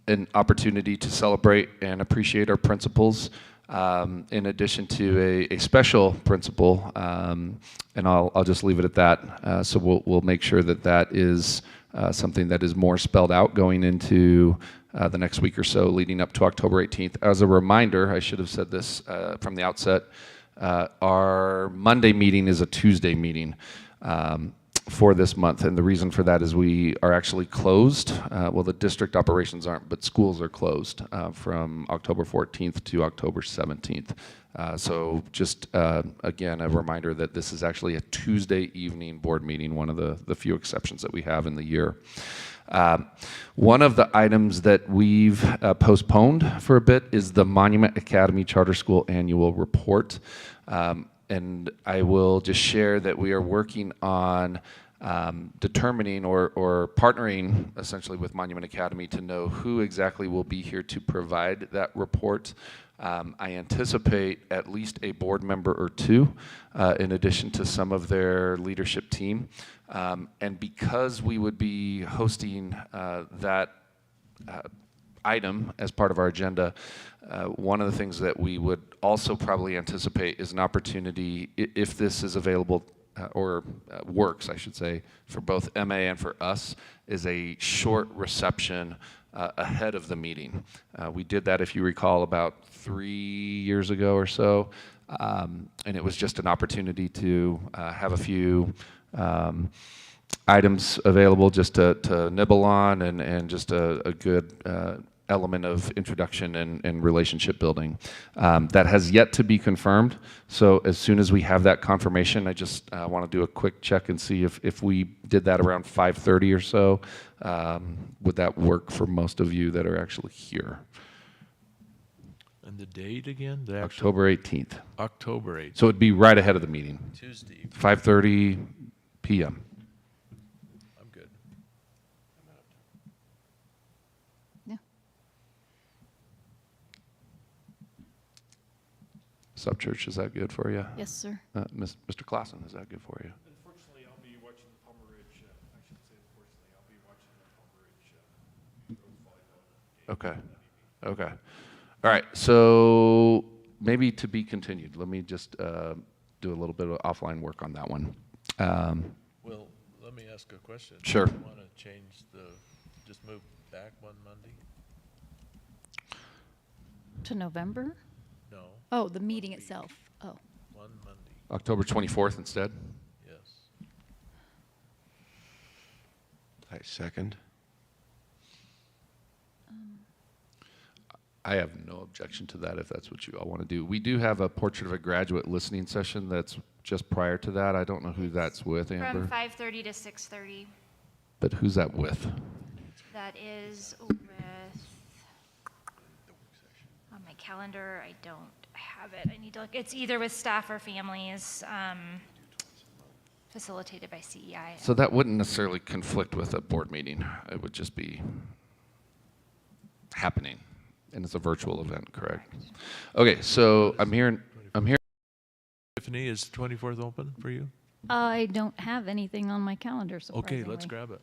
an opportunity to celebrate and appreciate our principals, in addition to a special principal, and I'll just leave it at that. So we'll make sure that is something that is more spelled out going into the next week or so leading up to October 18th. As a reminder, I should have said this from the outset, our Monday meeting is a Tuesday meeting for this month, and the reason for that is we are actually closed. Well, the district operations aren't, but schools are closed from October 14th to October 17th. So just, again, a reminder that this is actually a Tuesday evening board meeting, one of the few exceptions that we have in the year. One of the items that we've postponed for a bit is the Monument Academy Charter School Annual Report. And I will just share that we are working on determining or partnering essentially with Monument Academy to know who exactly will be here to provide that report. I anticipate at least a board member or two, in addition to some of their leadership team. And because we would be hosting that item as part of our agenda, one of the things that we would also probably anticipate is an opportunity, if this is available or works, I should say, for both MA and for us, is a short reception ahead of the meeting. We did that, if you recall, about 3 years ago or so, and it was just an opportunity to have a few items available just to nibble on and just a good element of introduction and relationship building. That has yet to be confirmed. So as soon as we have that confirmation, I just want to do a quick check and see if we did that around 5:30 or so. Would that work for most of you that are actually here? And the date again? The actual- October 18th. October 18th. So it'd be right ahead of the meeting. Tuesday. 5:30 p.m. I'm good. Yeah. Subchurch, is that good for you? Yes, sir. Mr. Clausen, is that good for you? Unfortunately, I'll be watching the Palmer Ridge, I should say unfortunately, I'll be watching the Palmer Ridge girls volleyball game. Okay. Okay. All right. So maybe to be continued. Let me just do a little bit of offline work on that one. Well, let me ask a question. Sure. Do you want to change just move back one Monday? To November? No. Oh, the meeting itself. Oh. One Monday. October 24th instead? Yes. I second. I have no objection to that if that's what you all want to do. We do have a Portrait of a Graduate listening session that's just prior to that. I don't know who that's with, Amber. From 5:30 to 6:30. But who's that with? That is with, on my calendar, I don't have it. I need to look. It's either with staff or families, facilitated by CEI. So that wouldn't necessarily conflict with a board meeting. It would just be happening. And it's a virtual event, correct? Okay, so I'm hearing. Tiffany, is 24th open for you? I don't have anything on my calendar, surprisingly. Okay, let's grab it.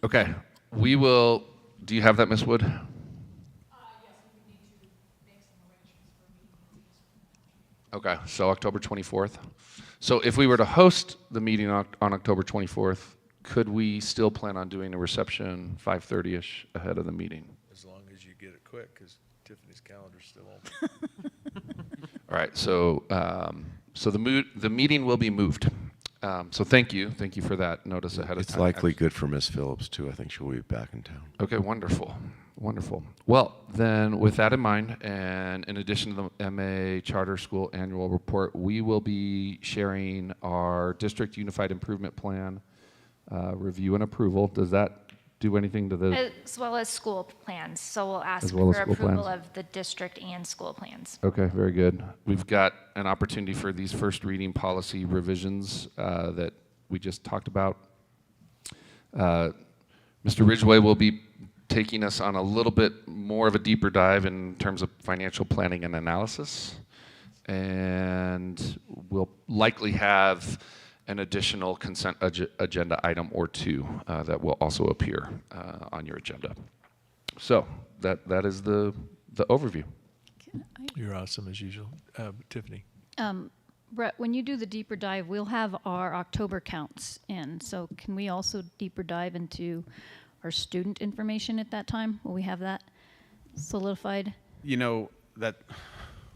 Okay, we will. Do you have that, Ms. Wood? Okay, so October 24th. So if we were to host the meeting on October 24th, could we still plan on doing a reception 5:30ish ahead of the meeting? As long as you get it quick, because Tiffany's calendar's still open. All right, so the meeting will be moved. So thank you for that notice ahead of time. It's likely good for Miss Phillips too. I think she'll be back in town. Okay, wonderful. Well, then with that in mind, and in addition to the MA Charter School Annual Report, we will be sharing our District Unified Improvement Plan review and approval. Does that do anything to the? As well as school plans. So we'll ask As well as for school approval plans. of the district and school plans. Okay, very good. We've got an opportunity for these first reading policy revisions that we just talked about. Mr. Ridgway will be taking us on a little bit more of a deeper dive in terms of financial planning and analysis. And we'll likely have an additional consent agenda item or two that will also appear on your agenda. So that is the overview. You're awesome as usual. Tiffany. Brett, when you do the deeper dive, we'll have our October counts in. So can we also deeper dive into our student information at that time? Will we have that solidified? You know, that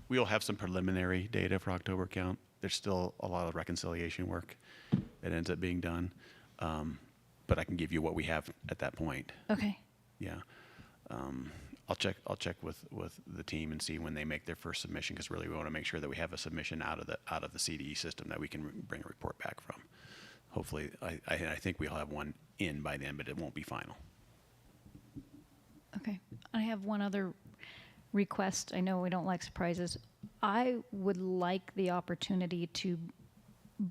we'll have some preliminary data for October count. There's still a lot of reconciliation work that ends up being done. But I can give you what we have at that point. Okay. Yeah. I'll check with the team and see when they make their first submission, because really we want to make sure that we have a submission out of the CDE system that we can bring a report back from. Hopefully, I think we'll have one in by then, but it won't be final. Okay. I have one other request. I know we don't like surprises. I would like the opportunity to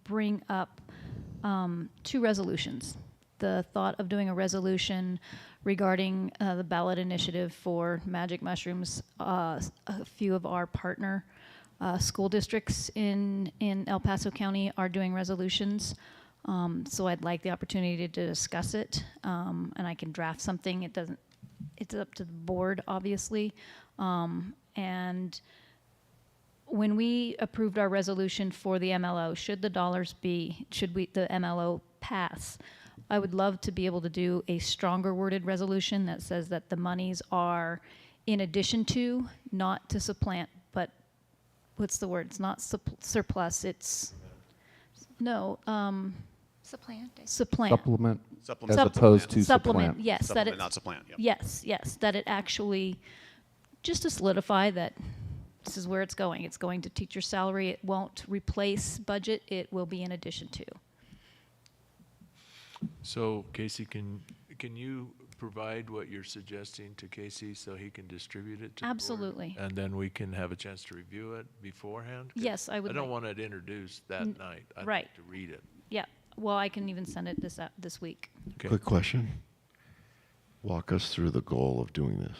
bring up 2 resolutions. The thought of doing a resolution regarding the ballot initiative for magic mushrooms. A few of our partner school districts in El Paso County are doing resolutions. So I'd like the opportunity to discuss it, and I can draft something. It's up to the board, obviously. And when we approved our resolution for the MLO, should the MLO pass, I would love to be able to do a stronger worded resolution that says that the monies are in addition to, not to supplant, but what's the word? It's not surplus, it's, no. Supplant. Supplant. Supplement. Supplement. as opposed to Supplement, supplant. yes. that Supplement, it's- not supplant, yep. Yes, yes, that it actually, just to solidify that this is where it's going. It's going to teacher salary. It won't replace budget. It will be in addition to. So Casey, can you provide what you're suggesting to Casey so he can distribute it to the board? Absolutely. And then we can have a chance to review it beforehand? 'Cause Yes, I would I don't like- want it introduced that night. I'd right. like to read it. Yeah, well, I can even send it this week. Okay. Quick question. Walk us through the goal of doing this.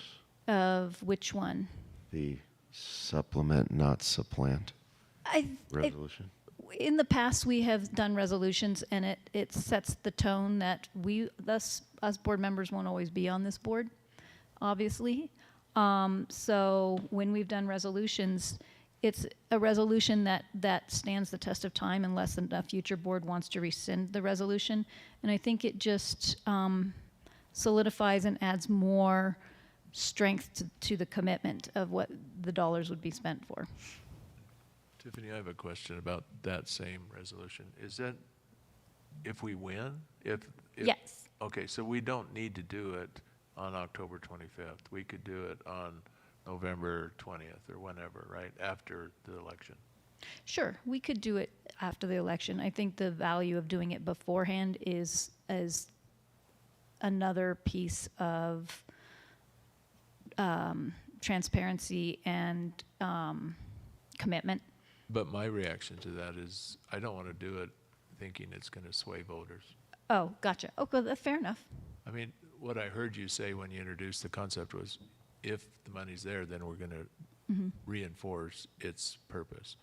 Of which one? The supplement, not supplant resolution. In the past, we have done resolutions, and it sets the tone that us board members won't always be on this board, obviously. So when we've done resolutions, it's a resolution that stands the test of time unless a future board wants to rescind the resolution. And I think it just solidifies and adds more strength to the commitment of what the dollars would be spent for. Tiffany, I have a question about that same resolution. Is that if we win? If Yes. Okay, so we don't need to do it on October 25th. We could do it on November 20th or whenever, right, after the election. Sure, we could do it after the election. I think the value of doing it beforehand is another piece of transparency and commitment. But my reaction to that is I don't want to do it thinking it's going to sway voters. Oh, gotcha. Oh, good, fair enough. I mean, what I heard you say when you introduced the concept was if the money's there, then we're going to reinforce its purpose.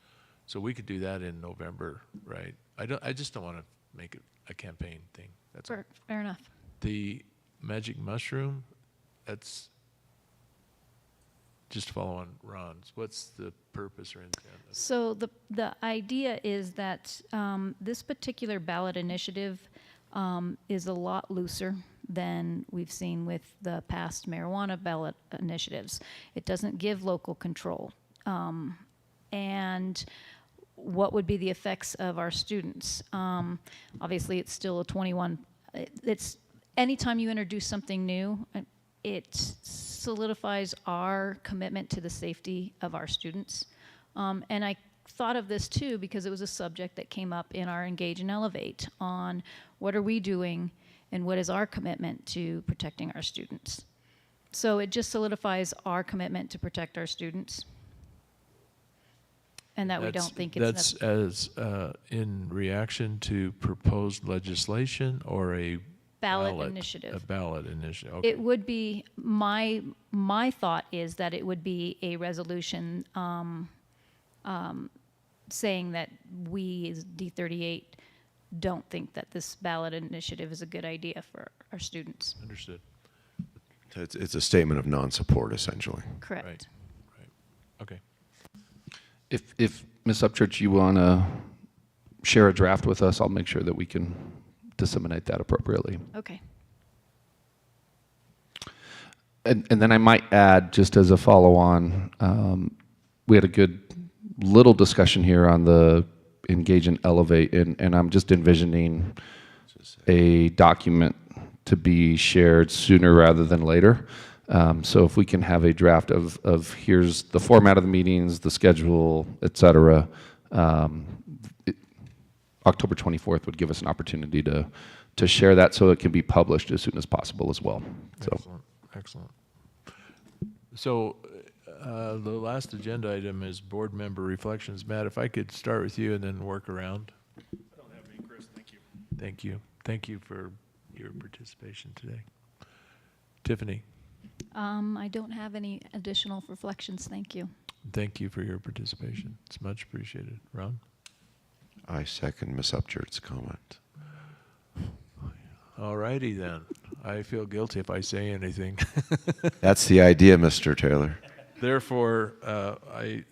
So we could do that in November, right? I just don't want to make it a campaign thing. That's all. Fair enough. The magic mushroom, that's just follow on Ron's. What's the purpose or intent? So the idea is that this particular ballot initiative is a lot looser than we've seen with the past marijuana ballot initiatives. It doesn't give local control. And what would be the effects of our students? Obviously, it's still a 21. It's anytime you introduce something new, it solidifies our commitment to the safety of our students. And I thought of this too because it was a subject that came up in our Engage and Elevate on what are we doing and what is our commitment to protecting our students. So it just solidifies our commitment to protect our students. And that we don't think it's That's as in reaction to proposed legislation or a ballot initiative. A ballot initiative. Okay. It would be, my thought is that it would be a resolution saying that we as D38 don't think that this ballot initiative is a good idea for our students. Understood. It's a statement of non-support, essentially. Correct. Right. Okay. If Ms. Upchurch, you want to share a draft with us, I'll make sure that we can disseminate that appropriately. Okay. And then I might add, just as a follow-on, we had a good little discussion here on the Engage and Elevate, and I'm just envisioning a document to be shared sooner rather than later. So if we can have a draft of here's the format of the meetings, the schedule, et cetera, October 24th would give us an opportunity to share that so it can be published as soon as possible as well. So. Excellent. Excellent. So the last agenda item is board member reflections. Matt, if I could start with you and then work around. I don't have any, Chris. Thank you. Thank you. Thank you for your participation today. Tiffany, I don't have any additional reflections, thank you. thank you for your participation. It's much appreciated. Ron? I second Ms. Upchurch's comment. All righty then. I feel guilty if I say anything. That's the idea, Mr. Taylor. Therefore, I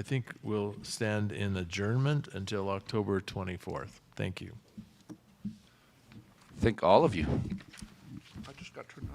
think we'll stand in adjournment until October 24th. Thank you. Thank all of you. I just got turned on.